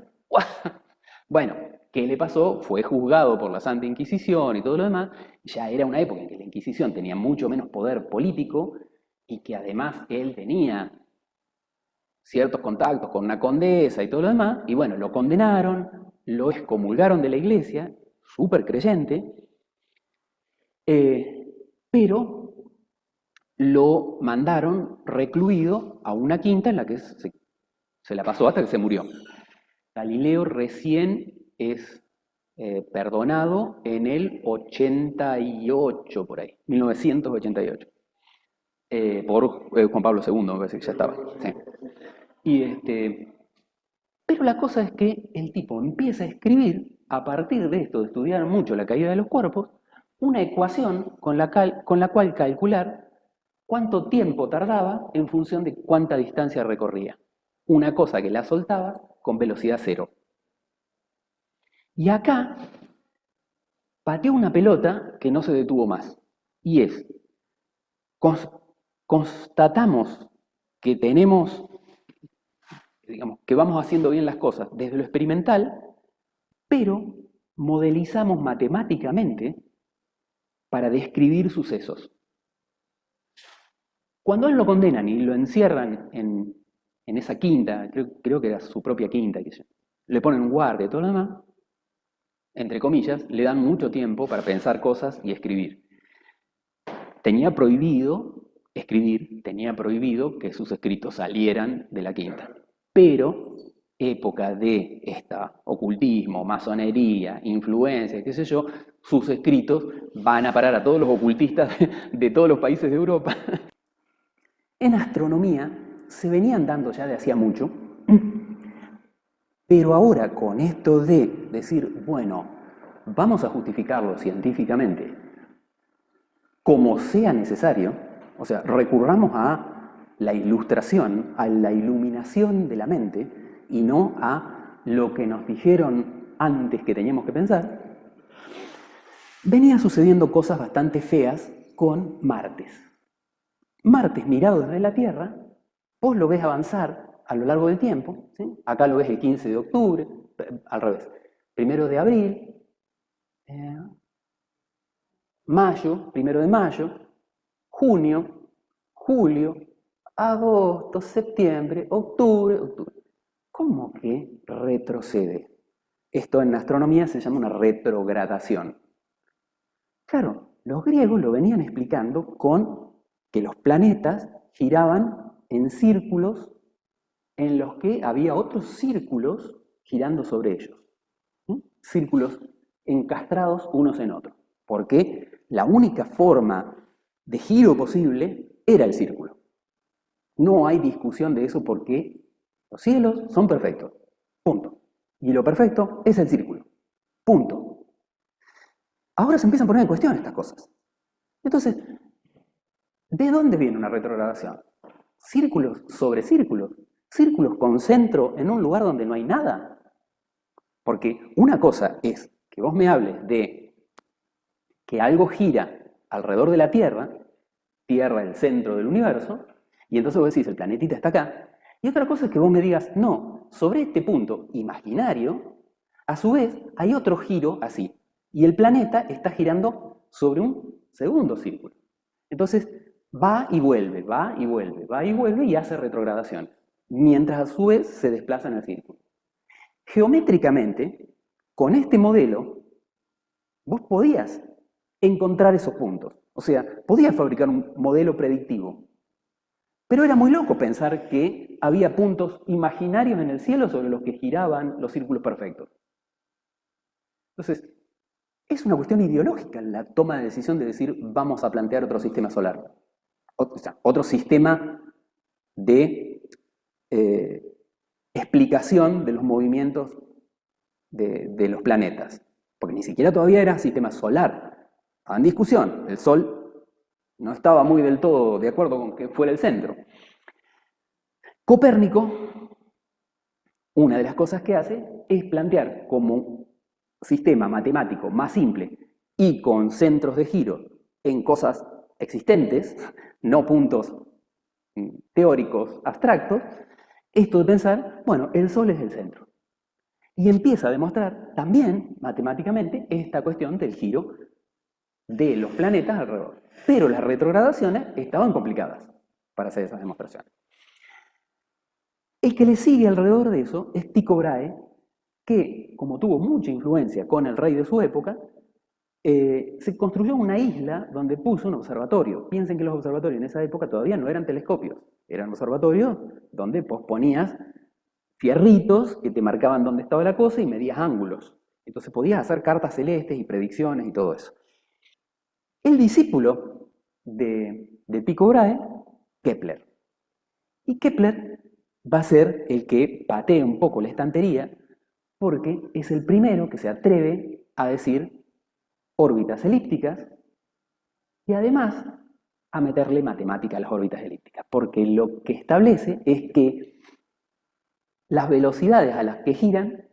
Bueno, ¿qué le pasó? Fue juzgado por la Santa Inquisición y todo lo demás. Ya era una época en que la Inquisición tenía mucho menos poder político y que además él tenía ciertos contactos con una condesa y todo lo demás. Y bueno, lo condenaron, lo excomulgaron de la iglesia, súper creyente, pero lo mandaron recluido a una quinta en la que se la pasó hasta que se murió. Galileo recién es perdonado en el 88, por ahí, 1988, por Juan Pablo II, me parece que ya estaba. Sí. Pero la cosa es que el tipo empieza a escribir, a partir de esto, de estudiar mucho la caída de los cuerpos, una ecuación con la cual calcular cuánto tiempo tardaba en función de cuánta distancia recorría. Una cosa que la soltaba con velocidad cero. Y acá pateó una pelota que no se detuvo más. Y es, constatamos que tenemos, digamos, que vamos haciendo bien las cosas desde lo experimental, pero modelizamos matemáticamente para describir sucesos. Cuando a él lo condenan y lo encierran en esa quinta, creo que era su propia quinta, le ponen un guardia y todo lo demás, entre comillas, le dan mucho tiempo para pensar cosas y escribir. Tenía prohibido escribir, tenía prohibido que sus escritos salieran de la quinta. Pero, época de ocultismo, masonería, influencia, qué sé yo, sus escritos van a parar a todos los ocultistas de todos los países de Europa. En astronomía se venían dando ya de hacía mucho, pero ahora con esto de decir, bueno, vamos a justificarlo científicamente como sea necesario, o sea, recurramos a la ilustración, a la iluminación de la mente y no a lo que nos dijeron antes que teníamos que pensar, venía sucediendo cosas bastante feas con Martes. Martes mirado desde la Tierra, vos lo ves avanzar a lo largo del tiempo, ¿sí? Acá lo ves el 15 de octubre, al revés, 1 de abril, mayo, 1 de mayo, junio, julio, agosto, septiembre, octubre. ¿Cómo que retrocede? Esto en astronomía se llama una retrogradación. Claro, los griegos lo venían explicando con que los planetas giraban en círculos en los que había otros círculos girando sobre ellos. Círculos encastrados unos en otros. Porque la única forma de giro posible era el círculo. No hay discusión de eso porque los cielos son perfectos. Punto. Y lo perfecto es el círculo. Punto. Ahora se empiezan a poner en cuestión estas cosas. Entonces, ¿de dónde viene una retrogradación? Círculos sobre círculos. Círculos con centro en un lugar donde no hay nada. Porque una cosa es que vos me hables de que algo gira alrededor de la Tierra, Tierra el centro del universo, y entonces vos decís, el planetita está acá. Y otra cosa es que vos me digas, no, sobre este punto imaginario, a su vez hay otro giro así, y el planeta está girando sobre un segundo círculo. Entonces va y vuelve, va y vuelve, va y vuelve y hace retrogradación, mientras a su vez se desplaza en el círculo. Geométricamente, con este modelo, vos podías encontrar esos puntos. O sea, podías fabricar un modelo predictivo. Pero era muy loco pensar que había puntos imaginarios en el cielo sobre los que giraban los círculos perfectos. Entonces, es una cuestión ideológica la toma de decisión de decir vamos a plantear otro sistema solar. O sea, otro sistema de explicación de los movimientos de los planetas. Porque ni siquiera todavía era sistema solar. Estaba en discusión. El Sol no estaba muy del todo de acuerdo con que fuera el centro. Copérnico, una de las cosas que hace es plantear como un sistema matemático más simple y con centros de giro en cosas existentes, no puntos teóricos abstractos, esto de pensar, bueno, el Sol es el centro. Y empieza a demostrar también matemáticamente esta cuestión del giro de los planetas alrededor. Pero las retrogradaciones estaban complicadas para hacer esas demostraciones. El que le sigue alrededor de eso es Tycho Brahe, que, como tuvo mucha influencia con el rey de su época, se construyó una isla donde puso un observatorio. Piensen que los observatorios en esa época todavía no eran telescopios, eran observatorios donde ponías fierritos que te marcaban dónde estaba la cosa y medías ángulos. Entonces podías hacer cartas celestes y predicciones y todo eso. El discípulo de Tycho Brahe, Kepler. Y Kepler va a ser el que patee un poco la estantería porque es el primero que se atreve a decir órbitas elípticas y además a meterle matemática a las órbitas elípticas, porque lo que establece es que las velocidades a las que giran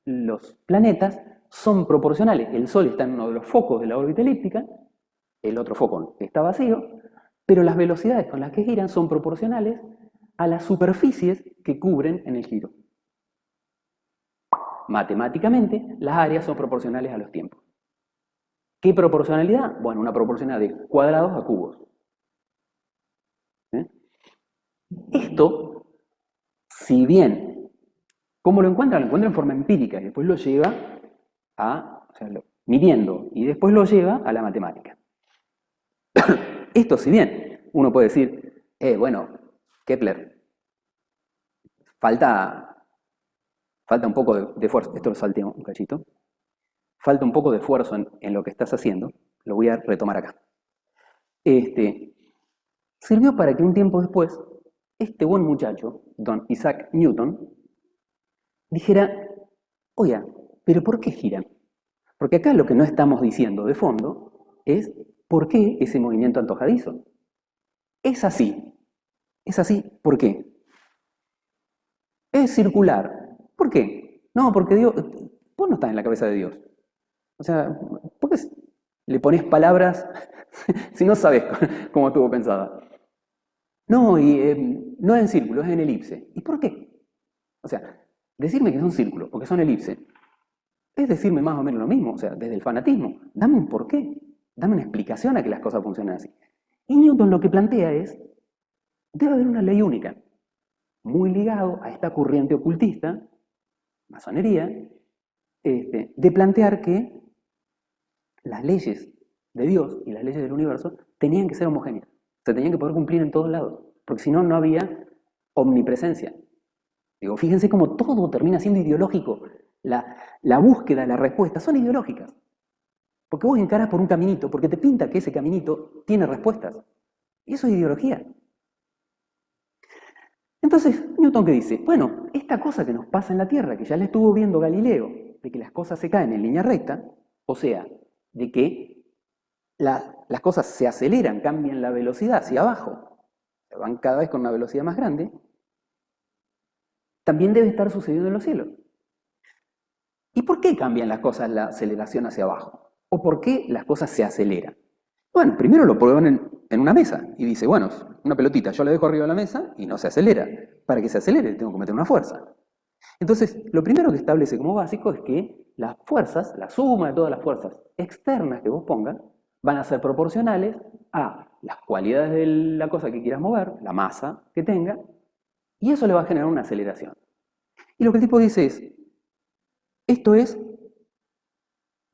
los planetas son proporcionales. El Sol está en uno de los focos de la órbita elíptica, el otro foco está vacío, pero las velocidades con las que giran son proporcionales a las superficies que cubren en el giro. Matemáticamente, las áreas son proporcionales a los tiempos. ¿Qué proporcionalidad? Bueno, una proporcionalidad de cuadrados a cubos. Esto, si bien, ¿cómo lo encuentra? Lo encuentra en forma empírica y después lo lleva a, o sea, midiendo, y después lo lleva a la matemática. Esto, si bien, uno puede decir, bueno, Kepler, falta un poco de esfuerzo, esto lo salteo un cachito, falta un poco de esfuerzo en lo que estás haciendo, lo voy a retomar acá. Sirvió para que un tiempo después, este buen muchacho, don Isaac Newton, dijera, oiga, pero ¿por qué giran? Porque acá lo que no estamos diciendo de fondo es ¿por qué ese movimiento antojadizo? Es así. Es así, ¿por qué? Es circular. ¿Por qué? No, porque Dios, vos no estás en la cabeza de Dios. O sea, ¿por qué le pones palabras si no sabes cómo estuvo pensada? No, y no es en círculo, es en elipse. ¿Y por qué? O sea, decirme que son círculos o que son elipse es decirme más o menos lo mismo, o sea, desde el fanatismo. Dame un porqué, dame una explicación a que las cosas funcionen así. Y Newton lo que plantea es, debe haber una ley única, muy ligado a esta corriente ocultista, masonería, de plantear que las leyes de Dios y las leyes del universo tenían que ser homogéneas, se tenían que poder cumplir en todos lados, porque si no, no había omnipresencia. Digo, fíjense cómo todo termina siendo ideológico. La búsqueda, la respuesta son ideológicas. Porque vos encarás por un caminito, porque te pinta que ese caminito tiene respuestas. Y eso es ideología. Entonces, Newton, ¿qué dice? Bueno, esta cosa que nos pasa en la Tierra, que ya la estuvo viendo Galileo, de que las cosas se caen en línea recta, o sea, de que las cosas se aceleran, cambian la velocidad hacia abajo, van cada vez con una velocidad más grande, también debe estar sucediendo en los cielos. ¿Y por qué cambian las cosas la aceleración hacia abajo? ¿O por qué las cosas se aceleran? Bueno, primero lo ponen en una mesa y dice, bueno, una pelotita, yo la dejo arriba de la mesa y no se acelera. Para que se acelere tengo que meter una fuerza. Entonces, lo primero que establece como básico es que las fuerzas, la suma de todas las fuerzas externas que vos pongas, van a ser proporcionales a las cualidades de la cosa que quieras mover, la masa que tenga, y eso le va a generar una aceleración. Y lo que el tipo dice es, esto es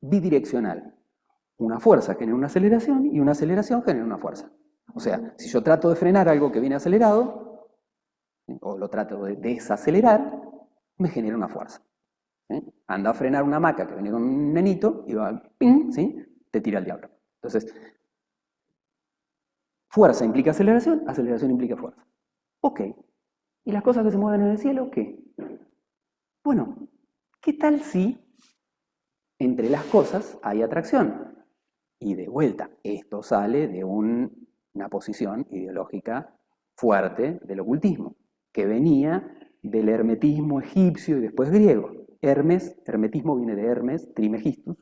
bidireccional. Una fuerza genera una aceleración y una aceleración genera una fuerza. O sea, si yo trato de frenar algo que viene acelerado, o lo trato de desacelerar, me genera una fuerza. Anda a frenar una hamaca que viene con un nenito y va, ¡ping!, ¿sí? Te tira al diablo. Entonces, fuerza implica aceleración, aceleración implica fuerza. Ok. ¿Y las cosas que se mueven en el cielo, qué? Bueno, ¿qué tal si entre las cosas hay atracción? Y de vuelta, esto sale de una posición ideológica fuerte del ocultismo, que venía del hermetismo egipcio y después griego. Hermetismo viene de Hermes Trismegistus,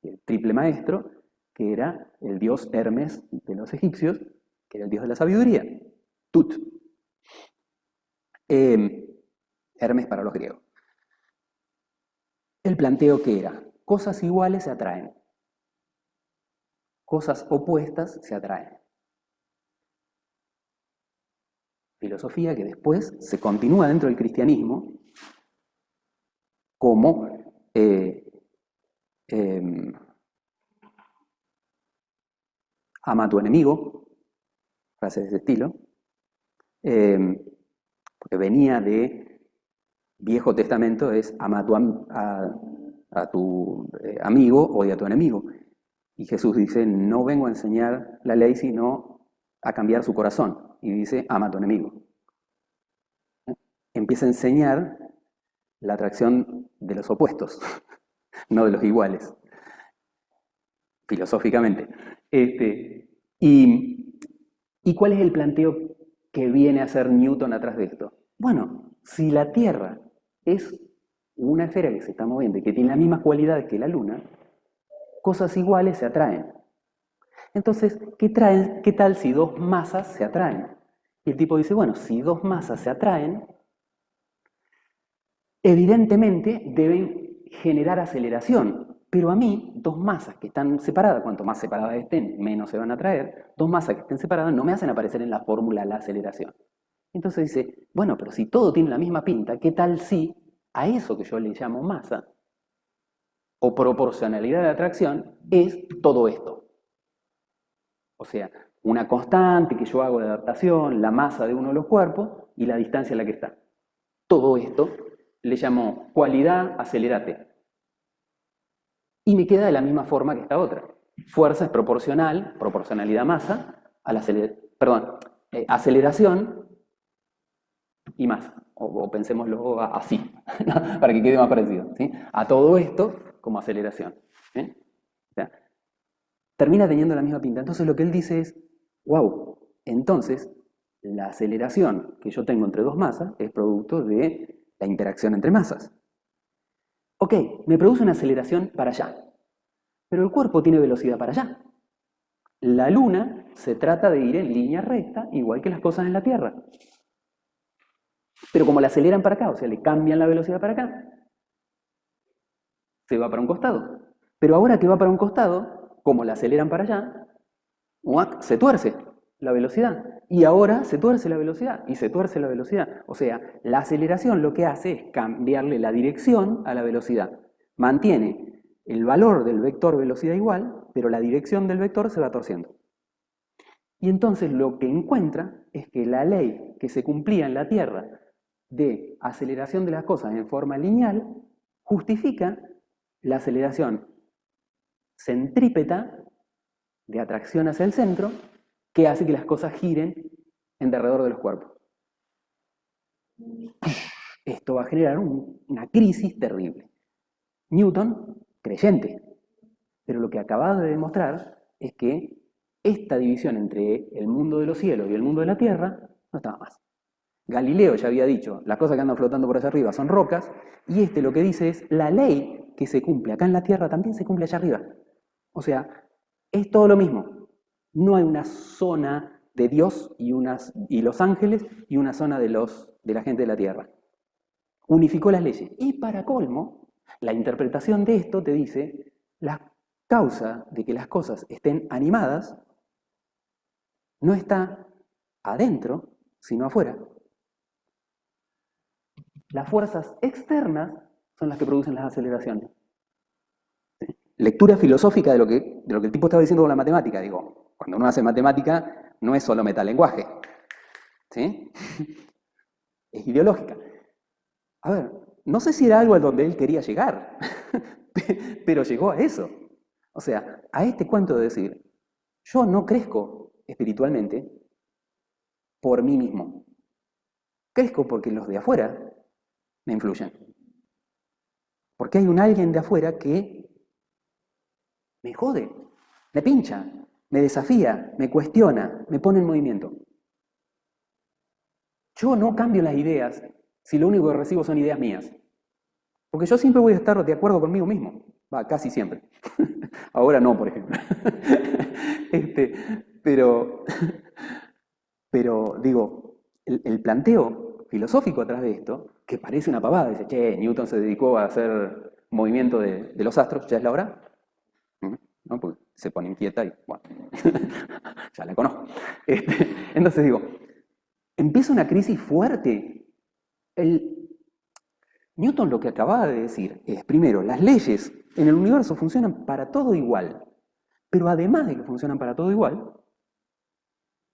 el triple maestro, que era el dios Hermes de los egipcios, que era el dios de la sabiduría, Tut. Hermes para los griegos. El planteo que era, cosas iguales se atraen, cosas opuestas se atraen. Filosofía que después se continúa dentro del cristianismo como ama a tu enemigo, frases de ese estilo, porque venía de Viejo Testamento, es ama a tu amigo, odia a tu enemigo. Y Jesús dice, no vengo a enseñar la ley, sino a cambiar su corazón. Y dice, ama a tu enemigo. Empieza a enseñar la atracción de los opuestos, no de los iguales, filosóficamente. ¿Y cuál es el planteo que viene a hacer Newton atrás de esto? Bueno, si la Tierra es una esfera que se está moviendo y que tiene las mismas cualidades que la Luna, cosas iguales se atraen. Entonces, ¿qué tal si dos masas se atraen? Y el tipo dice, bueno, si dos masas se atraen, evidentemente deben generar aceleración. Pero a mí, dos masas que están separadas, cuanto más separadas estén, menos se van a atraer, dos masas que estén separadas no me hacen aparecer en la fórmula la aceleración. Entonces dice, bueno, pero si todo tiene la misma pinta, ¿qué tal si a eso que yo le llamo masa o proporcionalidad de atracción es todo esto? O sea, una constante que yo hago de adaptación, la masa de uno de los cuerpos y la distancia en la que está. Todo esto le llamo cualidad acelerate. Y me queda de la misma forma que esta otra. Fuerza es proporcional, proporcionalidad masa, a la aceleración y masa. O pensémoslo así, para que quede más parecido. ¿Sí? A todo esto como aceleración. ¿Sí? O sea, termina teniendo la misma pinta. Entonces lo que él dice es, wow, entonces la aceleración que yo tengo entre dos masas es producto de la interacción entre masas. Ok, me produce una aceleración para allá, pero el cuerpo tiene velocidad para allá. La Luna se trata de ir en línea recta, igual que las cosas en la Tierra. Pero como la aceleran para acá, o sea, le cambian la velocidad para acá, se va para un costado. Pero ahora que va para un costado, como la aceleran para allá, se tuerce la velocidad. Y ahora se tuerce la velocidad y se tuerce la velocidad. O sea, la aceleración lo que hace es cambiarle la dirección a la velocidad. Mantiene el valor del vector velocidad igual, pero la dirección del vector se va torciendo. Y entonces lo que encuentra es que la ley que se cumplía en la Tierra de aceleración de las cosas en forma lineal justifica la aceleración centrípeta de atracción hacia el centro que hace que las cosas giren en derredor de los cuerpos. Esto va a generar una crisis terrible. Newton, creyente, pero lo que acaba de demostrar es que esta división entre el mundo de los cielos y el mundo de la tierra no estaba más. Galileo ya había dicho, las cosas que andan flotando por allá arriba son rocas, y este lo que dice es, la ley que se cumple acá en la tierra también se cumple allá arriba. O sea, es todo lo mismo. No hay una zona de Dios y los ángeles y una zona de la gente de la tierra. Unificó las leyes. Y para colmo, la interpretación de esto te dice, la causa de que las cosas estén animadas no está adentro, sino afuera. Las fuerzas externas son las que producen las aceleraciones. ¿Sí? Lectura filosófica de lo que el tipo estaba diciendo con la matemática. Digo, cuando uno hace matemática, no es solo metalenguaje. ¿Sí? Es ideológica. A ver, no sé si era algo a donde él quería llegar, pero llegó a eso. O sea, a este cuento de decir, yo no crezco espiritualmente por mí mismo. Crezco porque los de afuera me influyen. Porque hay un alguien de afuera que me jode, me pincha, me desafía, me cuestiona, me pone en movimiento. Yo no cambio las ideas si lo único que recibo son ideas mías. Porque yo siempre voy a estar de acuerdo conmigo mismo. Va, casi siempre. Ahora no, por ejemplo. Pero digo, el planteo filosófico atrás de esto, que parece una pavada, dice, che, Newton se dedicó a hacer movimiento de los astros, ¿ya es la hora? ¿No? Porque se pone inquieta y, bueno, ya la conozco. Entonces digo, empieza una crisis fuerte. Newton lo que acababa de decir es, primero, las leyes en el universo funcionan para todo igual, pero además de que funcionan para todo igual,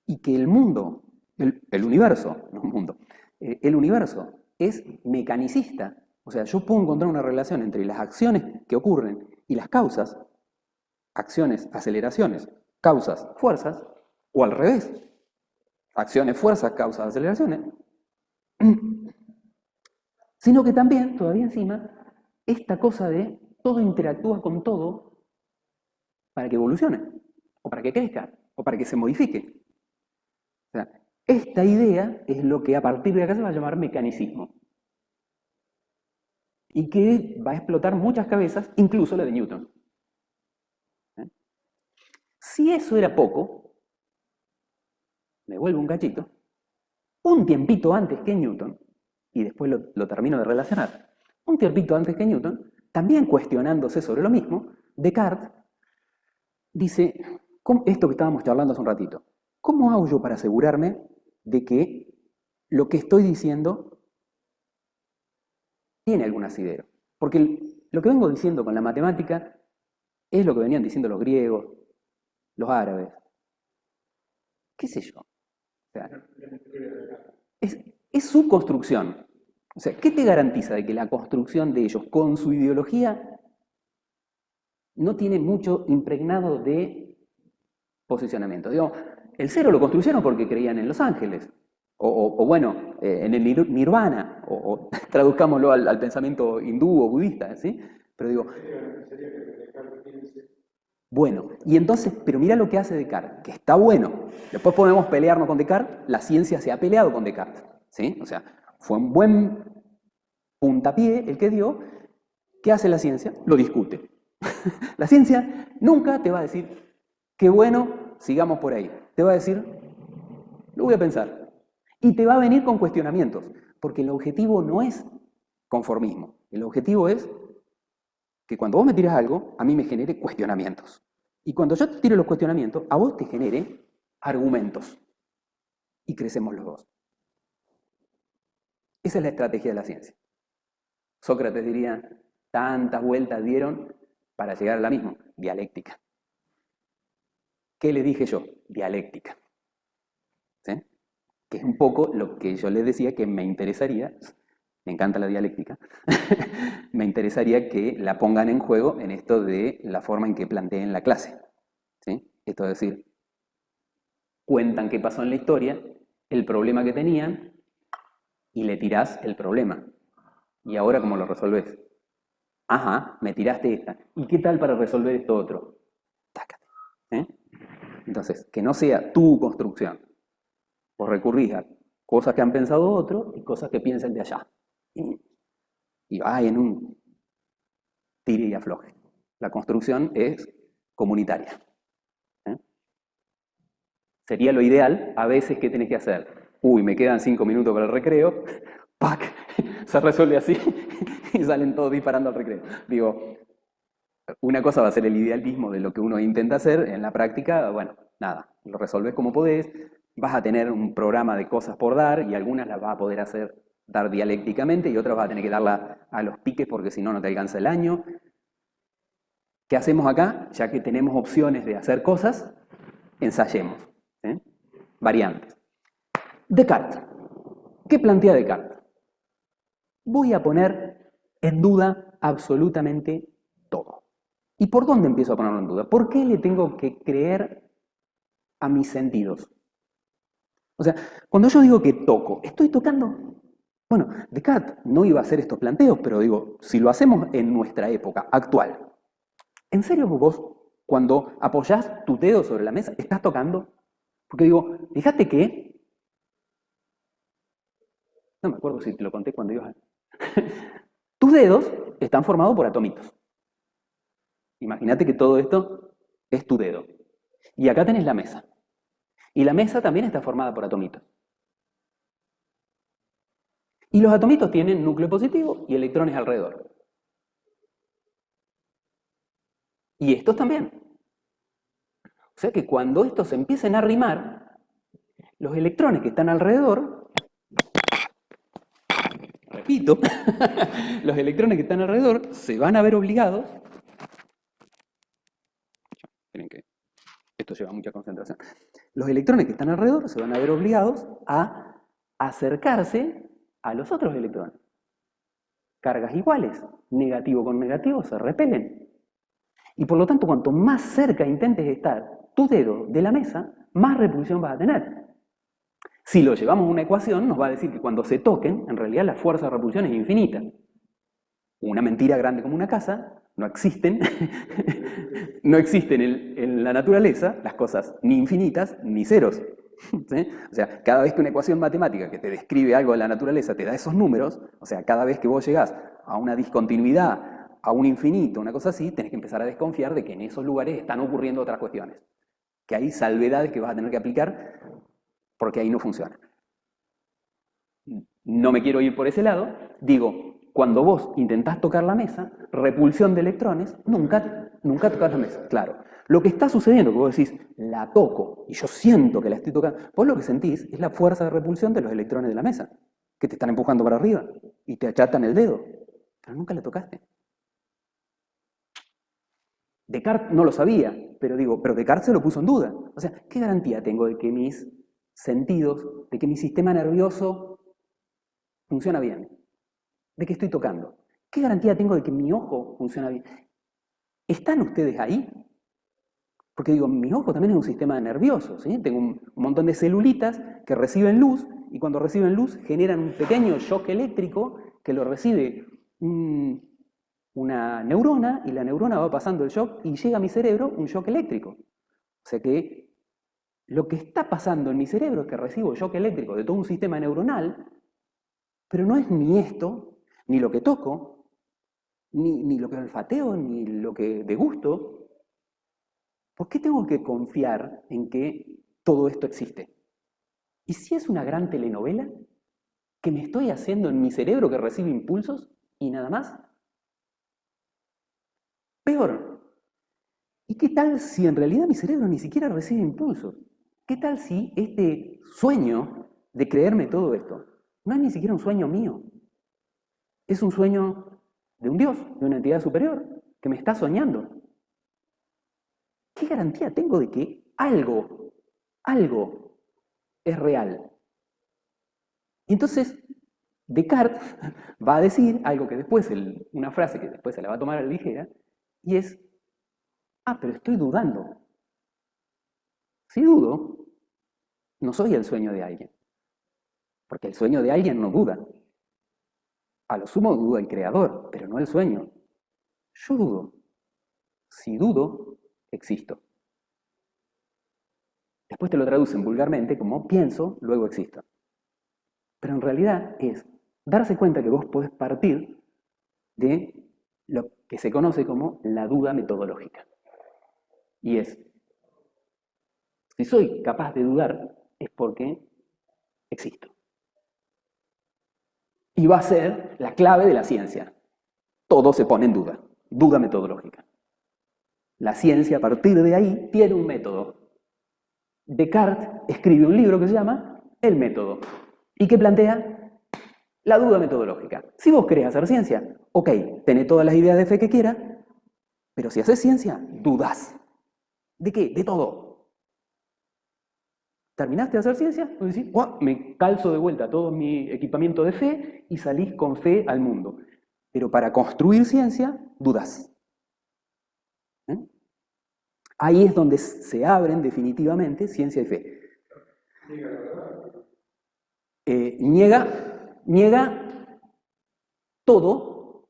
y que el mundo, el universo, no el mundo, el universo es mecanicista, o sea, yo puedo encontrar una relación entre las acciones que ocurren y las causas, acciones, aceleraciones, causas, fuerzas, o al revés, acciones, fuerzas, causas, aceleraciones, sino que también, todavía encima, esta cosa de todo interactúa con todo para que evolucione, o para que crezca, o para que se modifique. O sea, esta idea es lo que a partir de acá se va a llamar mecanicismo. Y que va a explotar muchas cabezas, incluso la de Newton. Si eso era poco, me vuelvo un cachito, un tiempito antes que Newton, y después lo termino de relacionar, un tiempito antes que Newton, también cuestionándose sobre lo mismo, Descartes dice, esto que estábamos charlando hace un ratito, ¿cómo hago yo para asegurarme de que lo que estoy diciendo tiene algún asidero? Porque lo que vengo diciendo con la matemática es lo que venían diciendo los griegos, los árabes, qué sé yo. O sea, es su construcción. O sea, ¿qué te garantiza de que la construcción de ellos con su ideología no tiene mucho impregnado de posicionamiento? Digo, el cero lo construyeron porque creían en los ángeles, o bueno, en el nirvana, o traduzcámoslo al pensamiento hindú o budista, ¿sí? Pero digo, bueno, y entonces, pero mira lo que hace Descartes, que está bueno. Después podemos pelearnos con Descartes, la ciencia se ha peleado con Descartes, ¿sí? O sea, fue un buen puntapié el que dio. ¿Qué hace la ciencia? Lo discute. La ciencia nunca te va a decir, qué bueno, sigamos por ahí. Te va a decir, lo voy a pensar. Y te va a venir con cuestionamientos, porque el objetivo no es conformismo. El objetivo es que cuando vos me tiras algo, a mí me genere cuestionamientos. Y cuando yo te tiro los cuestionamientos, a vos te genere argumentos. Y crecemos los dos. Esa es la estrategia de la ciencia. Sócrates diría, tantas vueltas dieron para llegar a la misma, dialéctica. ¿Qué le dije yo? Dialéctica. ¿sí? Que es un poco lo que yo les decía que me interesaría, me encanta la dialéctica, me interesaría que la pongan en juego en esto de la forma en que planteen la clase, ¿sí? Esto es decir, cuentan qué pasó en la historia, el problema que tenían, y le tirás el problema. ¿Y ahora cómo lo resolvés? Ajá, me tiraste esta. ¿Y qué tal para resolver esto otro? Tácate. ¿Eh? Entonces, que no sea tu construcción. Vos recurrís a cosas que han pensado otros y cosas que piensan de allá. Y va en un tire y afloje. La construcción es comunitaria. ¿Eh? Sería lo ideal, a veces, ¿qué tenés que hacer? Uy, me quedan 5 minutos para el recreo, ¡pac! Se resuelve así y salen todos disparando al recreo. Digo, una cosa va a ser el idealismo de lo que uno intenta hacer, en la práctica, bueno, nada, lo resolves como podés, vas a tener un programa de cosas por dar y algunas las vas a poder hacer, dar dialécticamente y otras vas a tener que darlas a los piques porque si no, no te alcanza el año. ¿Qué hacemos acá? Ya que tenemos opciones de hacer cosas, ensayemos. ¿Sí? Variantes. Descartes. ¿Qué plantea Descartes? Voy a poner en duda absolutamente todo. ¿Y por dónde empiezo a ponerlo en duda? ¿Por qué le tengo que creer a mis sentidos? O sea, cuando yo digo que toco, ¿estoy tocando? Bueno, Descartes no iba a hacer estos planteos, pero digo, si lo hacemos en nuestra época actual, ¿en serio vos, cuando apoyás tu dedo sobre la mesa, estás tocando? Porque digo, fíjate que, no me acuerdo si te lo conté cuando ibas. Tus dedos están formados por atomitos. Imagínate que todo esto es tu dedo. Y acá tenés la mesa. Y la mesa también está formada por atomitos. Y los atomitos tienen núcleo positivo y electrones alrededor. Y estos también. O sea que cuando estos se empiecen a arrimar, los electrones que están alrededor, repito, los electrones que están alrededor se van a ver obligados. Miren que esto lleva mucha concentración. Los electrones que están alrededor se van a ver obligados a acercarse a los otros electrones. Cargas iguales, negativo con negativo se repelen. Y por lo tanto, cuanto más cerca intentes estar tu dedo de la mesa, más repulsión vas a tener. Si lo llevamos a una ecuación, nos va a decir que cuando se toquen, en realidad la fuerza de repulsión es infinita. Una mentira grande como una casa, no existen, no existen en la naturaleza las cosas ni infinitas ni ceros. ¿Sí? O sea, cada vez que una ecuación matemática que te describe algo de la naturaleza te da esos números, o sea, cada vez que vos llegás a una discontinuidad, a un infinito, una cosa así, tenés que empezar a desconfiar de que en esos lugares están ocurriendo otras cuestiones. Que hay salvedades que vas a tener que aplicar porque ahí no funciona. No me quiero ir por ese lado, digo, cuando vos intentás tocar la mesa, repulsión de electrones, nunca tocas la mesa, claro. Lo que está sucediendo, que vos decís, la toco y yo siento que la estoy tocando, vos lo que sentís es la fuerza de repulsión de los electrones de la mesa, que te están empujando para arriba y te achatan el dedo, pero nunca la tocaste. Descartes no lo sabía, pero Descartes se lo puso en duda. O sea, ¿qué garantía tengo de que mis sentidos, de que mi sistema nervioso funciona bien? ¿De que estoy tocando? ¿Qué garantía tengo de que mi ojo funciona bien? ¿Están ustedes ahí? Porque digo, mi ojo también es un sistema nervioso, ¿sí? Tengo un montón de celulitas que reciben luz y cuando reciben luz generan un pequeño shock eléctrico que lo recibe una neurona y la neurona va pasando el shock y llega a mi cerebro un shock eléctrico. O sea que lo que está pasando en mi cerebro es que recibo shock eléctrico de todo un sistema neuronal, pero no es ni esto, ni lo que toco, ni lo que olfateo, ni lo que degusto. ¿Por qué tengo que confiar en que todo esto existe? ¿Y si es una gran telenovela que me estoy haciendo en mi cerebro que recibe impulsos y nada más? Peor, ¿y qué tal si en realidad mi cerebro ni siquiera recibe impulsos? ¿Qué tal si este sueño de creerme todo esto no es ni siquiera un sueño mío? Es un sueño de un Dios, de una entidad superior, que me está soñando. ¿Qué garantía tengo de que algo es real. Y entonces, Descartes va a decir algo que después, una frase que después se la va a tomar a la ligera, y es, pero estoy dudando. Si dudo, no soy el sueño de alguien, porque el sueño de alguien no duda. A lo sumo duda el creador, pero no el sueño. Yo dudo. Si dudo, existo. Después te lo traducen vulgarmente como pienso, luego existo. Pero en realidad es darse cuenta que vos podés partir de lo que se conoce como la duda metodológica. Y es, si soy capaz de dudar, es porque existo. Y va a ser la clave de la ciencia. Todo se pone en duda, duda metodológica. La ciencia a partir de ahí tiene un método. Descartes escribe un libro que se llama El método y que plantea la duda metodológica. Si vos querés hacer ciencia, ok, tenés todas las ideas de fe que quieras, pero si haces ciencia, dudás. ¿De qué? De todo. ¿Terminaste de hacer ciencia? Vos decís, me calzo de vuelta todo mi equipamiento de fe y salís con fe al mundo. Pero para construir ciencia, dudás. Ahí es donde se abren definitivamente ciencia y fe. Niega todo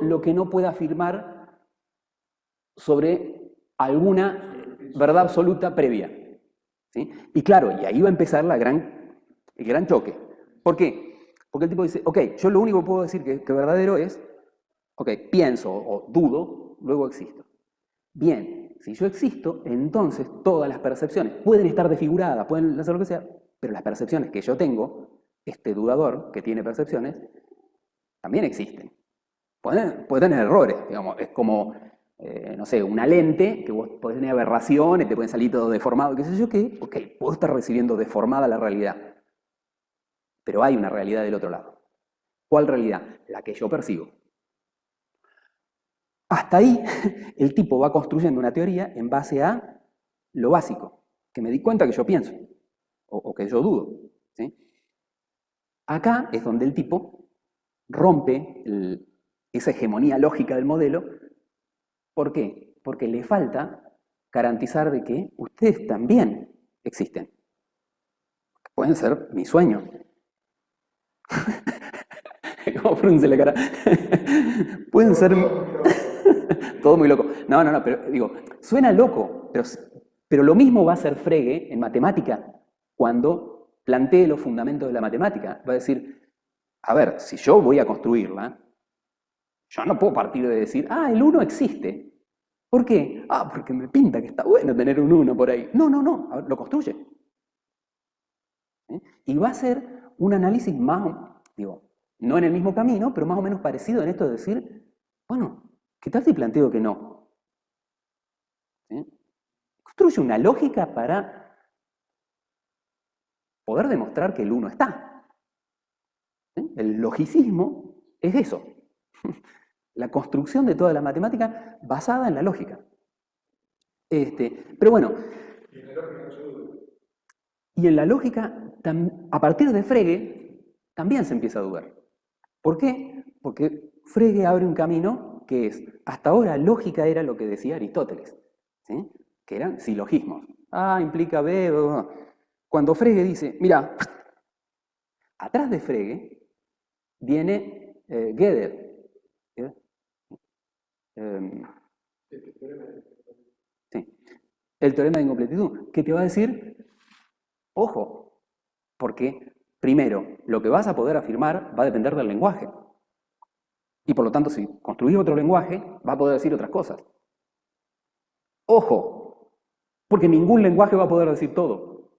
lo que no pueda afirmar sobre alguna verdad absoluta previa. ¿Sí? Y claro, y ahí va a empezar el gran choque. ¿Por qué? Porque el tipo dice, ok, yo lo único que puedo decir que verdadero es, ok, pienso o dudo, luego existo. Bien, si yo existo, entonces todas las percepciones pueden estar desfiguradas, pueden hacer lo que sea, pero las percepciones que yo tengo, este dudador que tiene percepciones, también existen. Puede tener errores, digamos, es como, no sé, una lente, que vos podés tener aberraciones, te pueden salir todo deformado, qué sé yo qué, ok, puedo estar recibiendo deformada la realidad, pero hay una realidad del otro lado. ¿Cuál realidad? La que yo percibo. Hasta ahí, el tipo va construyendo una teoría en base a lo básico, que me di cuenta que yo pienso, o que yo dudo. ¿Sí? Acá es donde el tipo rompe esa hegemonía lógica del modelo. ¿Por qué? Porque le falta garantizar de que ustedes también existen. Pueden ser mi sueño. ¿Cómo frunce la cara? Pueden ser... Todo muy loco. No, pero digo, suena loco, pero lo mismo va a hacer Frege en matemática cuando plantee los fundamentos de la matemática. Va a decir, a ver, si yo voy a construirla, yo no puedo partir de decir, el 1 existe. ¿Por qué? Porque me pinta que está bueno tener un 1 por ahí. No, lo construye. ¿Sí? Y va a ser un análisis más, digo, no en el mismo camino, pero más o menos parecido en esto de decir, bueno, ¿qué tal si planteo que no? ¿Sí? Construye una lógica para poder demostrar que el 1 está. ¿Sí? El logicismo es eso. La construcción de toda la matemática basada en la lógica. Pero bueno. Y en la lógica, a partir de Frege, también se empieza a dudar. ¿Por qué? Porque Frege abre un camino que es, hasta ahora lógica era lo que decía Aristóteles, ¿sí? Que eran silogismos. Implica B, Cuando Frege dice, mira, atrás de Frege viene Gödel. Sí, el teorema de incompletitud, que te va a decir, ojo, porque primero, lo que vas a poder afirmar va a depender del lenguaje. Y por lo tanto, si construís otro lenguaje, va a poder decir otras cosas. Ojo, porque ningún lenguaje va a poder decir todo.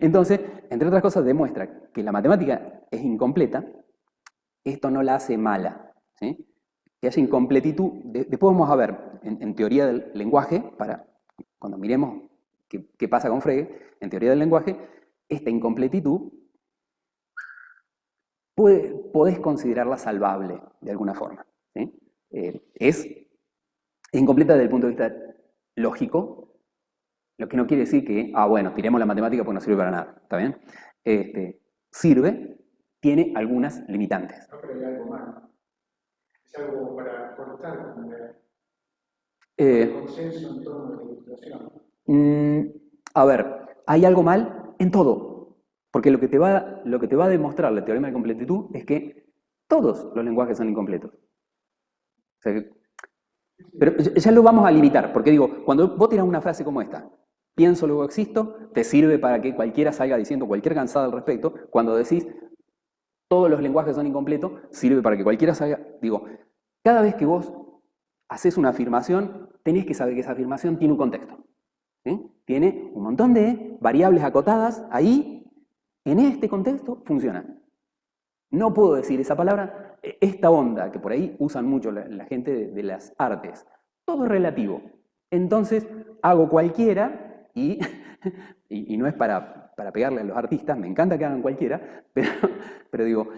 Entonces, entre otras cosas, demuestra que la matemática es incompleta. Esto no la hace mala, ¿sí? Que haya incompletitud. Después vamos a ver, en teoría del lenguaje, para cuando miremos qué pasa con Frege, en teoría del lenguaje, esta incompletitud podés considerarla salvable de alguna forma. ¿Sí? Es incompleta desde el punto de vista lógico, Lo que no quiere decir que, bueno, tiremos la matemática porque no sirve para nada, ¿está bien? Sirve, tiene algunas limitantes. No, pero hay algo más. Es algo para cortar con el consenso en torno a la ilustración. A ver, hay algo mal en todo, porque lo que te va a demostrar el teorema de completitud es que todos los lenguajes son incompletos. O sea pero ya lo vamos a limitar, porque digo, cuando vos tirás una frase como esta, pienso, luego existo, te sirve para que cualquiera salga diciendo cualquier cansada al respecto. Cuando decís, todos los lenguajes son incompletos, sirve para que cualquiera salga. Digo, cada vez que vos haces una afirmación, tenés que saber que esa afirmación tiene un contexto. ¿Sí? Tiene un montón de variables acotadas ahí, en este contexto funciona. No puedo decir esa palabra, esta onda que por ahí usan mucho la gente de las artes. Todo es relativo. Entonces hago cualquiera y no es para pegarle a los artistas, me encanta que hagan cualquiera, pero digo,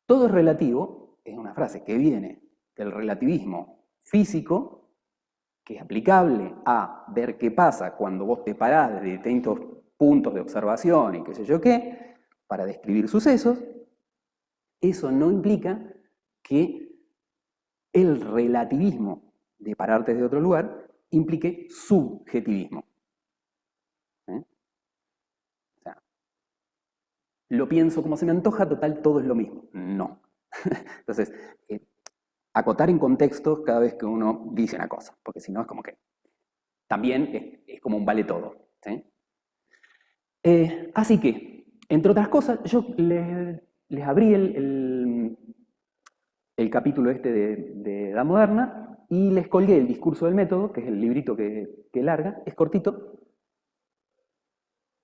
todo es relativo, es una frase que viene del relativismo físico, que es aplicable a ver qué pasa cuando vos te parás de distintos puntos de observación y qué sé yo qué, para describir sucesos. Eso no implica que el relativismo de pararte de otro lugar implique subjetivismo. O sea, lo pienso como se me antoja, total, todo es lo mismo. No. Entonces, acotar en contextos cada vez que uno dice una cosa, porque si no es como que también es como un vale todo. ¿Sí? Así que, entre otras cosas, yo les abrí el capítulo este de Edad Moderna y les colgué el discurso del método, que es el librito que larga, es cortito.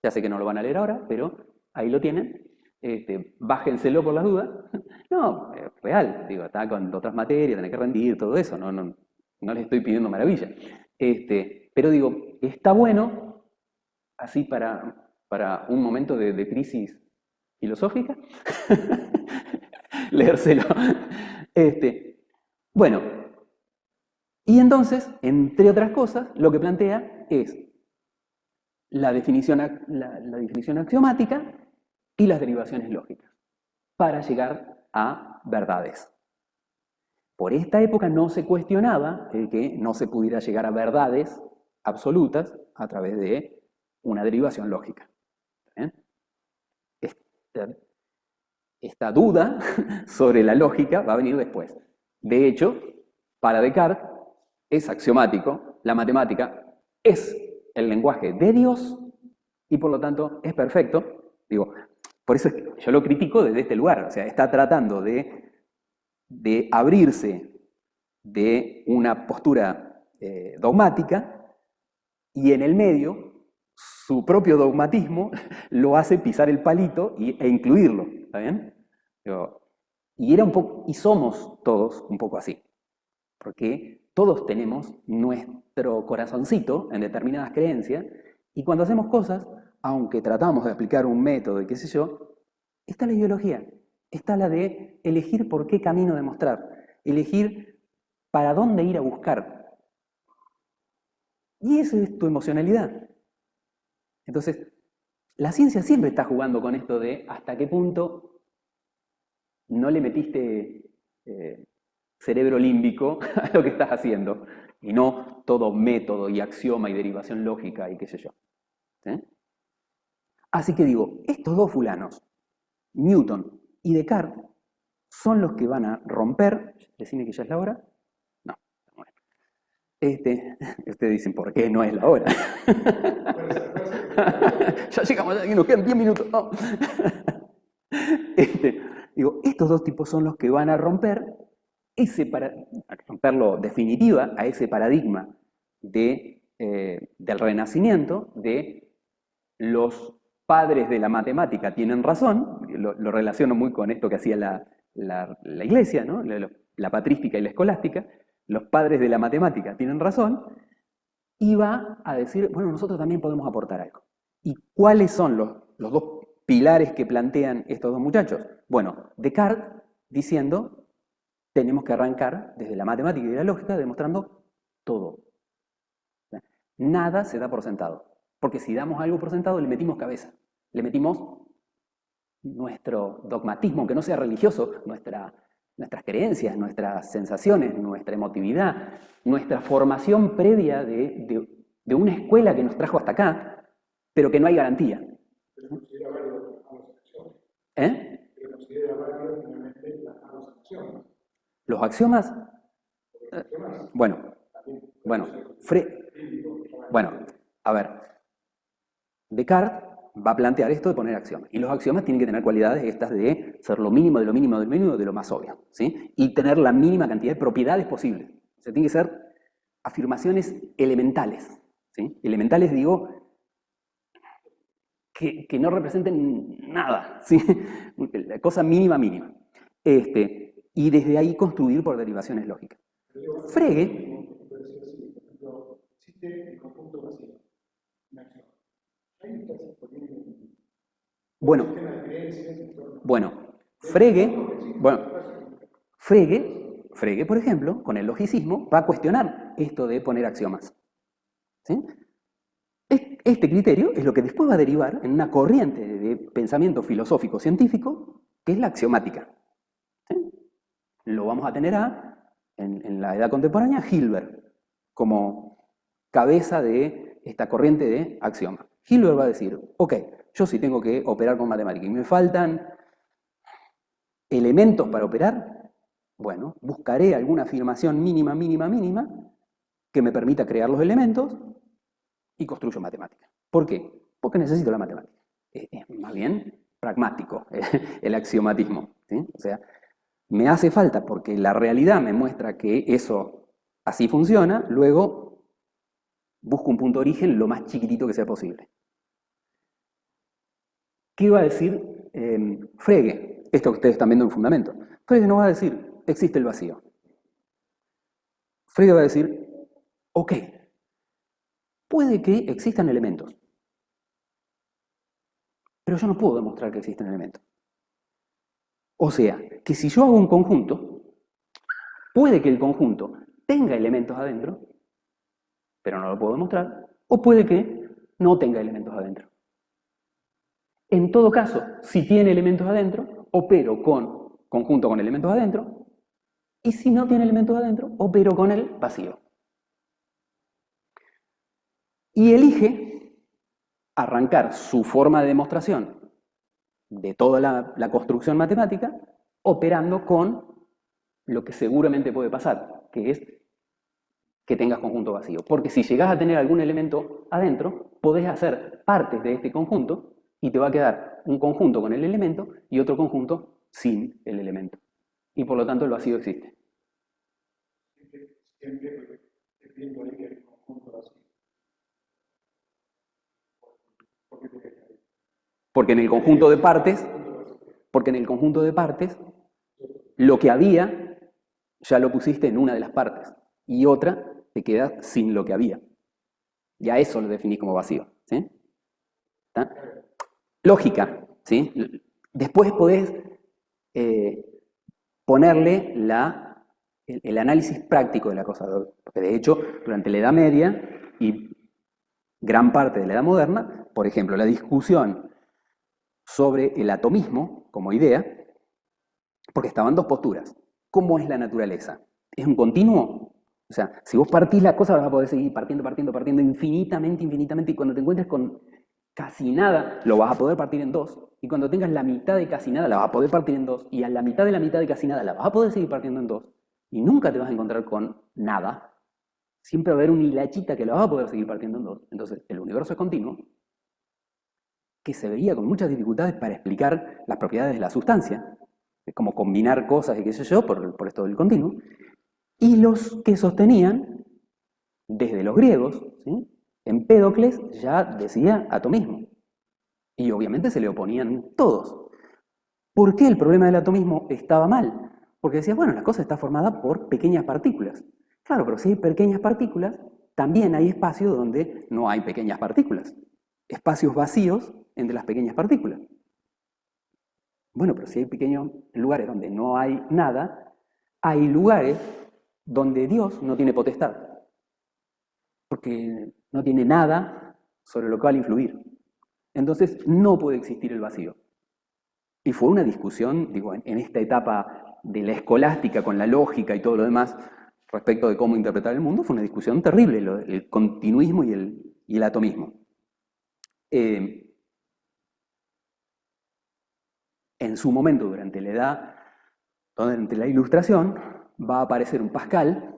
Ya sé que no lo van a leer ahora, pero ahí lo tienen. Bájenselo por las dudas. No, es real, digo, está con otras materias, tenés que rendir, todo eso, no les estoy pidiendo maravilla. Pero digo, está bueno, así para un momento de crisis filosófica, leérselo. Bueno, y entonces, entre otras cosas, lo que plantea es la definición axiomática y las derivaciones lógicas para llegar a verdades. Por esta época no se cuestionaba el que no se pudiera llegar a verdades absolutas a través de una derivación lógica. Esta duda sobre la lógica va a venir después. De hecho, para Descartes es axiomático, la matemática es el lenguaje de Dios y por lo tanto es perfecto. Digo, por eso es que yo lo critico desde este lugar, o sea, está tratando de abrirse de una postura dogmática y en el medio su propio dogmatismo lo hace pisar el palito e incluirlo, ¿está bien? Y somos todos un poco así, porque todos tenemos nuestro corazoncito en determinadas creencias y cuando hacemos cosas, aunque tratamos de aplicar un método y qué sé yo, está la ideología, está la de elegir por qué camino demostrar, elegir para dónde ir a buscar. Y eso es tu emocionalidad. Entonces, la ciencia siempre está jugando con esto de hasta qué punto no le metiste cerebro límbico a lo que estás haciendo, y no todo método y axioma y derivación lógica y qué sé yo. ¿Sí? Así que digo, estos dos fulanos, Newton y Descartes, son los que van a romper, decime que ya es la hora. No, bueno. Ustedes dicen, ¿por qué no es la hora? Ya llegamos, ya nos quedan 10 minutos. No. Digo, estos dos tipos son los que van a romper a romperlo definitiva a ese paradigma del Renacimiento, de los padres de la matemática tienen razón, lo relaciono muy con esto que hacía la Iglesia, ¿no? La patrística y la escolástica, los padres de la matemática tienen razón, y va a decir, bueno, nosotros también podemos aportar algo. ¿Y cuáles son los dos pilares que plantean estos dos muchachos? Bueno, Descartes diciendo, tenemos que arrancar desde la matemática y la lógica demostrando todo. Nada se da por sentado. Porque si damos algo por sentado, le metimos cabeza. Le metimos nuestro dogmatismo, aunque no sea religioso, nuestras creencias, nuestras sensaciones, nuestra emotividad, nuestra formación previa de una escuela que nos trajo hasta acá, pero que no hay garantía. Pero considera válido las malas acciones. Pero considera válido finalmente las malas acciones. Los axiomas, bueno, a ver, Descartes va a plantear esto de poner axiomas. Y los axiomas tienen que tener cualidades estas de ser lo mínimo, de lo mínimo, del mínimo, de lo más obvio, ¿sí? Y tener la mínima cantidad de propiedades posibles. O sea, tienen que ser afirmaciones elementales, ¿sí? Elementales, digo, que no representen nada, ¿sí? La cosa mínima, mínima. Y desde ahí construir por derivaciones lógicas. Frege... Existe el conjunto vacío. Frege, por ejemplo, con el logicismo, va a cuestionar esto de poner axiomas. ¿Sí? Este criterio es lo que después va a derivar en una corriente de pensamiento filosófico científico, que es la axiomática. ¿Sí? Lo vamos a tener en la edad contemporánea, Hilbert, como cabeza de esta corriente de axiomas. Hilbert va a decir, ok, yo sí tengo que operar con matemáticas y me faltan elementos para operar, bueno, buscaré alguna afirmación mínima, mínima, mínima que me permita crear los elementos y construyo matemática. ¿Por qué? Porque necesito la matemática. Es más bien pragmático el axiomatismo, ¿sí? O sea, me hace falta porque la realidad me muestra que eso así funciona, luego busco un punto de origen lo más chiquitito que sea posible. ¿Qué va a decir Frege? Esto que ustedes están viendo en Fundamento. Frege no va a decir, existe el vacío. Frege va a decir, ok, puede que existan elementos, pero yo no puedo demostrar que existen elementos. O sea, que si yo hago un conjunto, puede que el conjunto tenga elementos adentro, pero no lo puedo demostrar, o puede que no tenga elementos adentro. En todo caso, si tiene elementos adentro, opero con conjunto con elementos adentro, y si no tiene elementos adentro, opero con el vacío. Y elige arrancar su forma de demostración de toda la construcción matemática operando con lo que seguramente puede pasar, que es que tengas conjunto vacío. Porque si llegás a tener algún elemento adentro, podés hacer partes de este conjunto y te va a quedar un conjunto con el elemento y otro conjunto sin el elemento. Y por lo tanto el vacío existe. Siempre viendo ahí que hay conjunto vacío. Porque en el conjunto de partes, lo que había ya lo pusiste en una de las partes y otra te queda sin lo que había. Y a eso lo definís como vacío. ¿Sí? ¿Está? Lógica. ¿Sí? Después podés ponerle el análisis práctico de la cosa. Porque de hecho, durante la Edad Media y gran parte de la Edad Moderna, por ejemplo, la discusión sobre el atomismo como idea, porque estaban dos posturas. ¿Cómo es la naturaleza? ¿Es un continuo? O sea, si vos partís la cosa vas a poder seguir partiendo infinitamente, y cuando te encuentres con casi nada, lo vas a poder partir en dos, y cuando tengas la mitad de casi nada, la vas a poder partir en dos, y a la mitad de casi nada, la vas a poder seguir partiendo en dos, y nunca te vas a encontrar con nada. Siempre va a haber una hilachita que la vas a poder seguir partiendo en dos. Entonces, el universo es continuo, que se veía con muchas dificultades para explicar las propiedades de la sustancia, como combinar cosas y qué sé yo, por esto del continuo, y los que sostenían, desde los griegos, ¿sí? Empédocles ya decía atomismo, y obviamente se le oponían todos. ¿Por qué el problema del atomismo estaba mal? Porque decía, bueno, la cosa está formada por pequeñas partículas. Claro, pero si hay pequeñas partículas, también hay espacios donde no hay pequeñas partículas. Espacios vacíos entre las pequeñas partículas. Bueno, pero si hay pequeños lugares donde no hay nada, hay lugares donde Dios no tiene potestad. porque no tiene nada sobre lo cual influir. Entonces no puede existir el vacío. Y fue una discusión, digo, en esta etapa de la escolástica con la lógica y todo lo demás, respecto de cómo interpretar el mundo, fue una discusión terrible, el continuismo y el atomismo. En su momento, durante la Ilustración, va a aparecer un Pascal,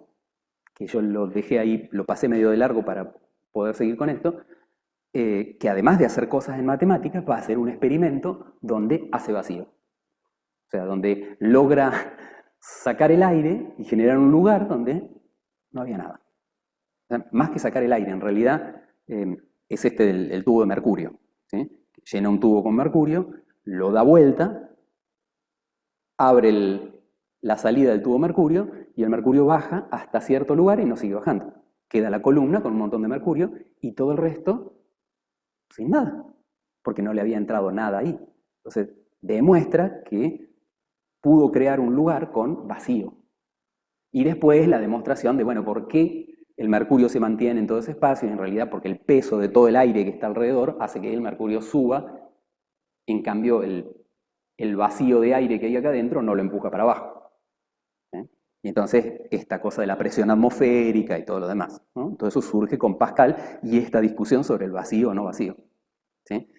que yo lo dejé ahí, lo pasé medio de largo para poder seguir con esto, que además de hacer cosas en matemáticas, va a hacer un experimento donde hace vacío. O sea, donde logra sacar el aire y generar un lugar donde no había nada. O sea, más que sacar el aire, en realidad es el tubo de mercurio. ¿Sí? Llena un tubo con mercurio, lo da vuelta, abre la salida del tubo de mercurio y el mercurio baja hasta cierto lugar y no sigue bajando. Queda la columna con un montón de mercurio y todo el resto sin nada, porque no le había entrado nada ahí. Entonces, demuestra que pudo crear un lugar con vacío. Y después la demostración de, bueno, por qué el mercurio se mantiene en todo ese espacio, y en realidad porque el peso de todo el aire que está alrededor hace que el mercurio suba, en cambio el vacío de aire que hay acá adentro no lo empuja para abajo. Y entonces esta cosa de la presión atmosférica y todo lo demás, ¿no? Todo eso surge con Pascal y esta discusión sobre el vacío o no vacío. ¿Sí?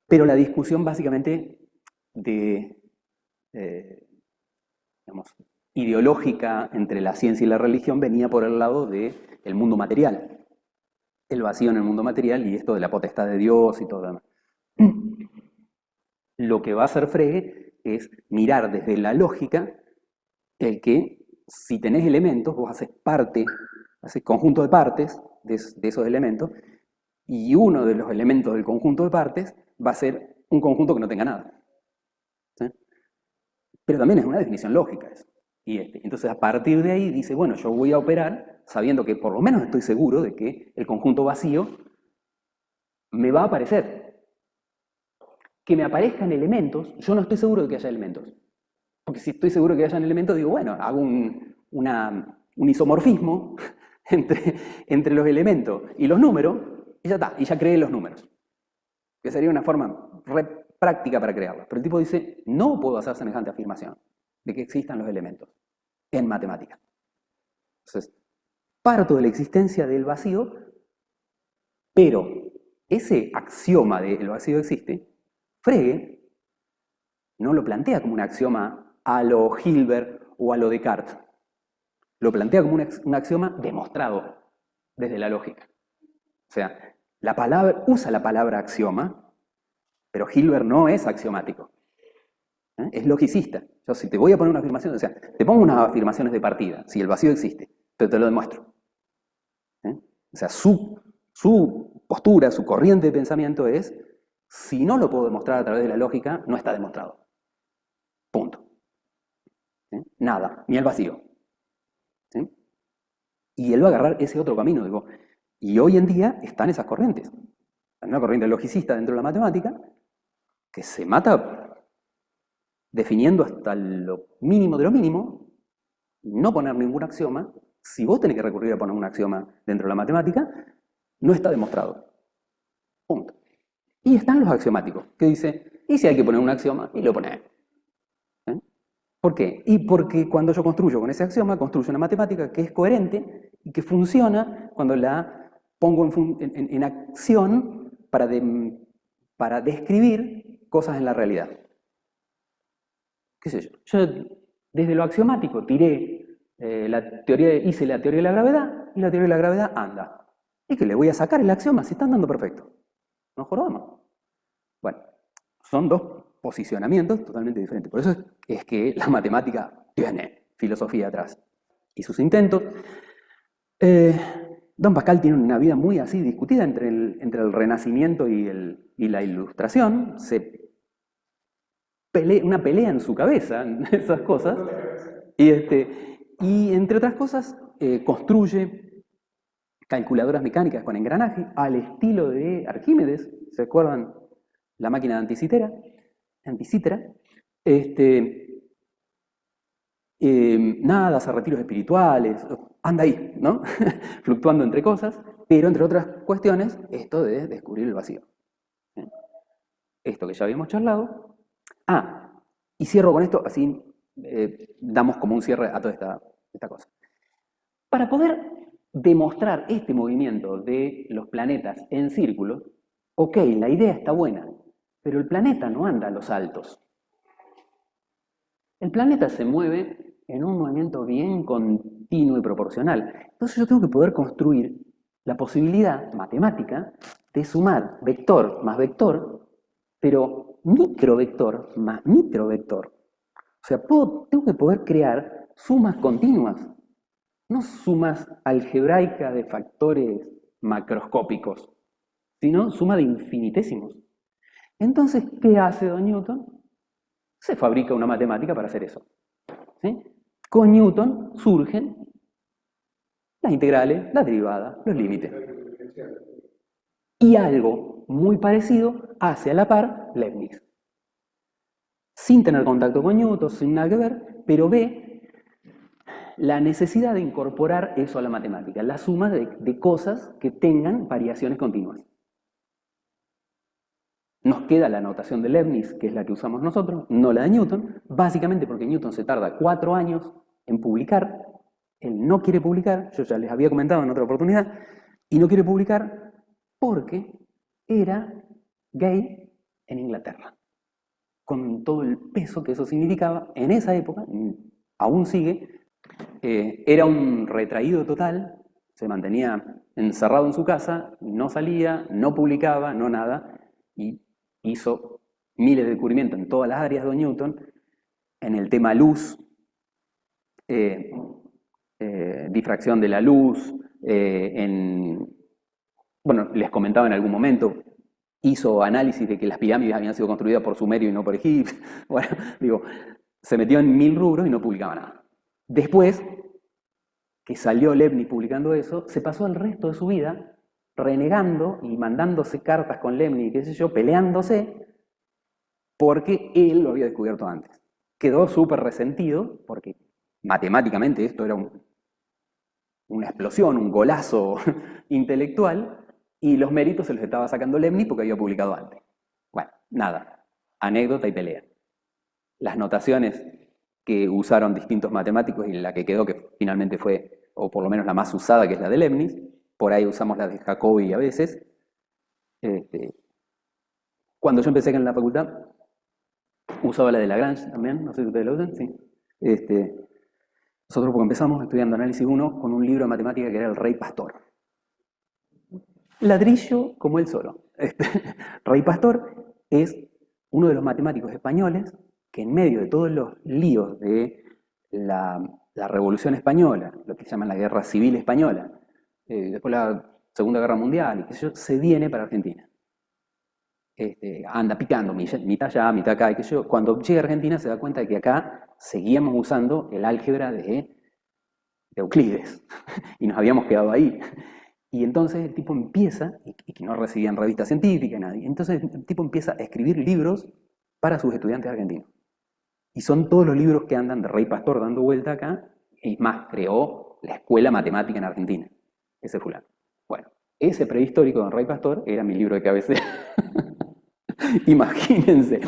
Pero la discusión básicamente digamos, ideológica entre la ciencia y la religión venía por el lado del mundo material. El vacío en el mundo material y esto de la potestad de Dios y todo lo demás. Lo que va a hacer Frege es mirar desde la lógica el que si tenés elementos, vos haces conjunto de partes de esos elementos, y uno de los elementos del conjunto de partes va a ser un conjunto que no tenga nada. ¿Sí? Pero también es una definición lógica eso. Entonces a partir de ahí dice, bueno, yo voy a operar sabiendo que por lo menos estoy seguro de que el conjunto vacío me va a aparecer. Que me aparezcan elementos, yo no estoy seguro de que haya elementos. Porque si estoy seguro de que hayan elementos, digo, bueno, hago un isomorfismo entre los elementos y los números, y ya está, y ya creé los números. Que sería una forma práctica para crearlos. Pero el tipo dice, no puedo hacer semejante afirmación de que existan los elementos en matemática. Entonces, parto de la existencia del vacío, pero ese axioma de el vacío existe, Frege no lo plantea como un axioma a lo Hilbert o a lo Descartes. Lo plantea como un axioma demostrado desde la lógica. O sea, usa la palabra axioma, pero Hilbert no es axiomático. Es logicista. Yo si te voy a poner una afirmación, o sea, te pongo unas afirmaciones de partida, si el vacío existe, pero te lo demuestro. O sea, su postura, su corriente de pensamiento es, si no lo puedo demostrar a través de la lógica, no está demostrado. Punto. Nada, ni el vacío. ¿Sí? Y él va a agarrar ese otro camino, digo. Y hoy en día están esas corrientes. Hay una corriente logicista dentro de la matemática que se mata definiendo hasta lo mínimo de lo mínimo, no poner ningún axioma. Si vos tenés que recurrir a poner un axioma dentro de la matemática, no está demostrado. Punto. Y están los axiomáticos, que dice, ¿y si hay que poner un axioma? Y lo ponés. ¿Por qué? Y porque cuando yo construyo con ese axioma, construyo una matemática que es coherente y que funciona cuando la pongo en acción para describir cosas en la realidad. ¿Qué sé yo? Yo desde lo axiomático hice la teoría de la gravedad y la teoría de la gravedad anda. ¿Y que le voy a sacar el axioma si está andando perfecto? ¿No jorobamos? Bueno, son dos posicionamientos totalmente diferentes. Por eso es que la matemática tiene filosofía atrás. Y sus intentos. Don Pascal tiene una vida muy así discutida entre el Renacimiento y la Ilustración. Una pelea en su cabeza, esas cosas. Y entre otras cosas, construye calculadoras mecánicas con engranaje al estilo de Arquímedes. ¿Se acuerdan? La máquina de Anticítera. Nada, hace retiros espirituales. anda ahí, ¿no? Fluctuando entre cosas, pero entre otras cuestiones, esto de descubrir el vacío. Esto que ya habíamos charlado. Y cierro con esto, así damos como un cierre a toda esta cosa. Para poder demostrar este movimiento de los planetas en círculos, ok, la idea está buena, pero el planeta no anda a los saltos. El planeta se mueve en un movimiento bien continuo y proporcional. Entonces yo tengo que poder construir la posibilidad matemática de sumar vector más vector, pero microvector más microvector. O sea, tengo que poder crear sumas continuas, no sumas algebraicas de factores macroscópicos, sino suma de infinitésimos. Entonces, ¿qué hace don Newton? Se fabrica una matemática para hacer eso. ¿Sí? Con Newton surgen las integrales, las derivadas, los límites. Y algo muy parecido hace a la par Leibniz. Sin tener contacto con Newton, sin nada que ver, pero ve la necesidad de incorporar eso a la matemática, la suma de cosas que tengan variaciones continuas. Nos queda la notación de Leibniz, que es la que usamos nosotros, no la de Newton, básicamente porque Newton se tarda 4 años en publicar, él no quiere publicar, yo ya les había comentado en otra oportunidad, y no quiere publicar porque era gay en Inglaterra, con todo el peso que eso significaba en esa época, aún sigue, era un retraído total, se mantenía encerrado en su casa, no salía, no publicaba, no nada, y hizo miles de descubrimientos en todas las áreas de Newton, en el tema luz, difracción de la luz, bueno, les comentaba en algún momento, hizo análisis de que las pirámides habían sido construidas por Sumerio y no por Egipto. Bueno, digo, se metió en 1000 rubros y no publicaba nada. Después, que salió Leibniz publicando eso, se pasó el resto de su vida renegando y mandándose cartas con Leibniz, qué sé yo, peleándose, porque él lo había descubierto antes. Quedó súper resentido, porque matemáticamente esto era una explosión, un golazo intelectual, y los méritos se los estaba sacando Leibniz porque había publicado antes. Bueno, nada, anécdota y pelea. Las notaciones que usaron distintos matemáticos y la que quedó, que finalmente fue, o por lo menos la más usada, que es la de Leibniz, por ahí usamos la de Jacobi a veces. Cuando yo empecé en la facultad, usaba la de Lagrange también, no sé si ustedes la usan, sí. Nosotros porque empezamos estudiando análisis 1 con un libro de matemática que era El Rey Pastor. Ladrillo como él solo. Rey Pastor es uno de los matemáticos españoles que en medio de todos los líos de la Revolución Española, lo que se llama la Guerra Civil Española, después la Segunda Guerra Mundial, y qué sé yo, se viene para Argentina. Anda picando, mitad allá, mitad acá, y qué sé yo. Cuando llega a Argentina se da cuenta de que acá seguíamos usando el álgebra de Euclides, y nos habíamos quedado ahí. Y entonces el tipo empieza, y que no recibían revistas científicas, nadie, entonces el tipo empieza a escribir libros para sus estudiantes argentinos. Y son todos los libros que andan de Rey Pastor dando vuelta acá, y más, creó la escuela matemática en Argentina, ese fulano. Bueno, ese prehistórico de Rey Pastor era mi libro de cabecera. Imagínense.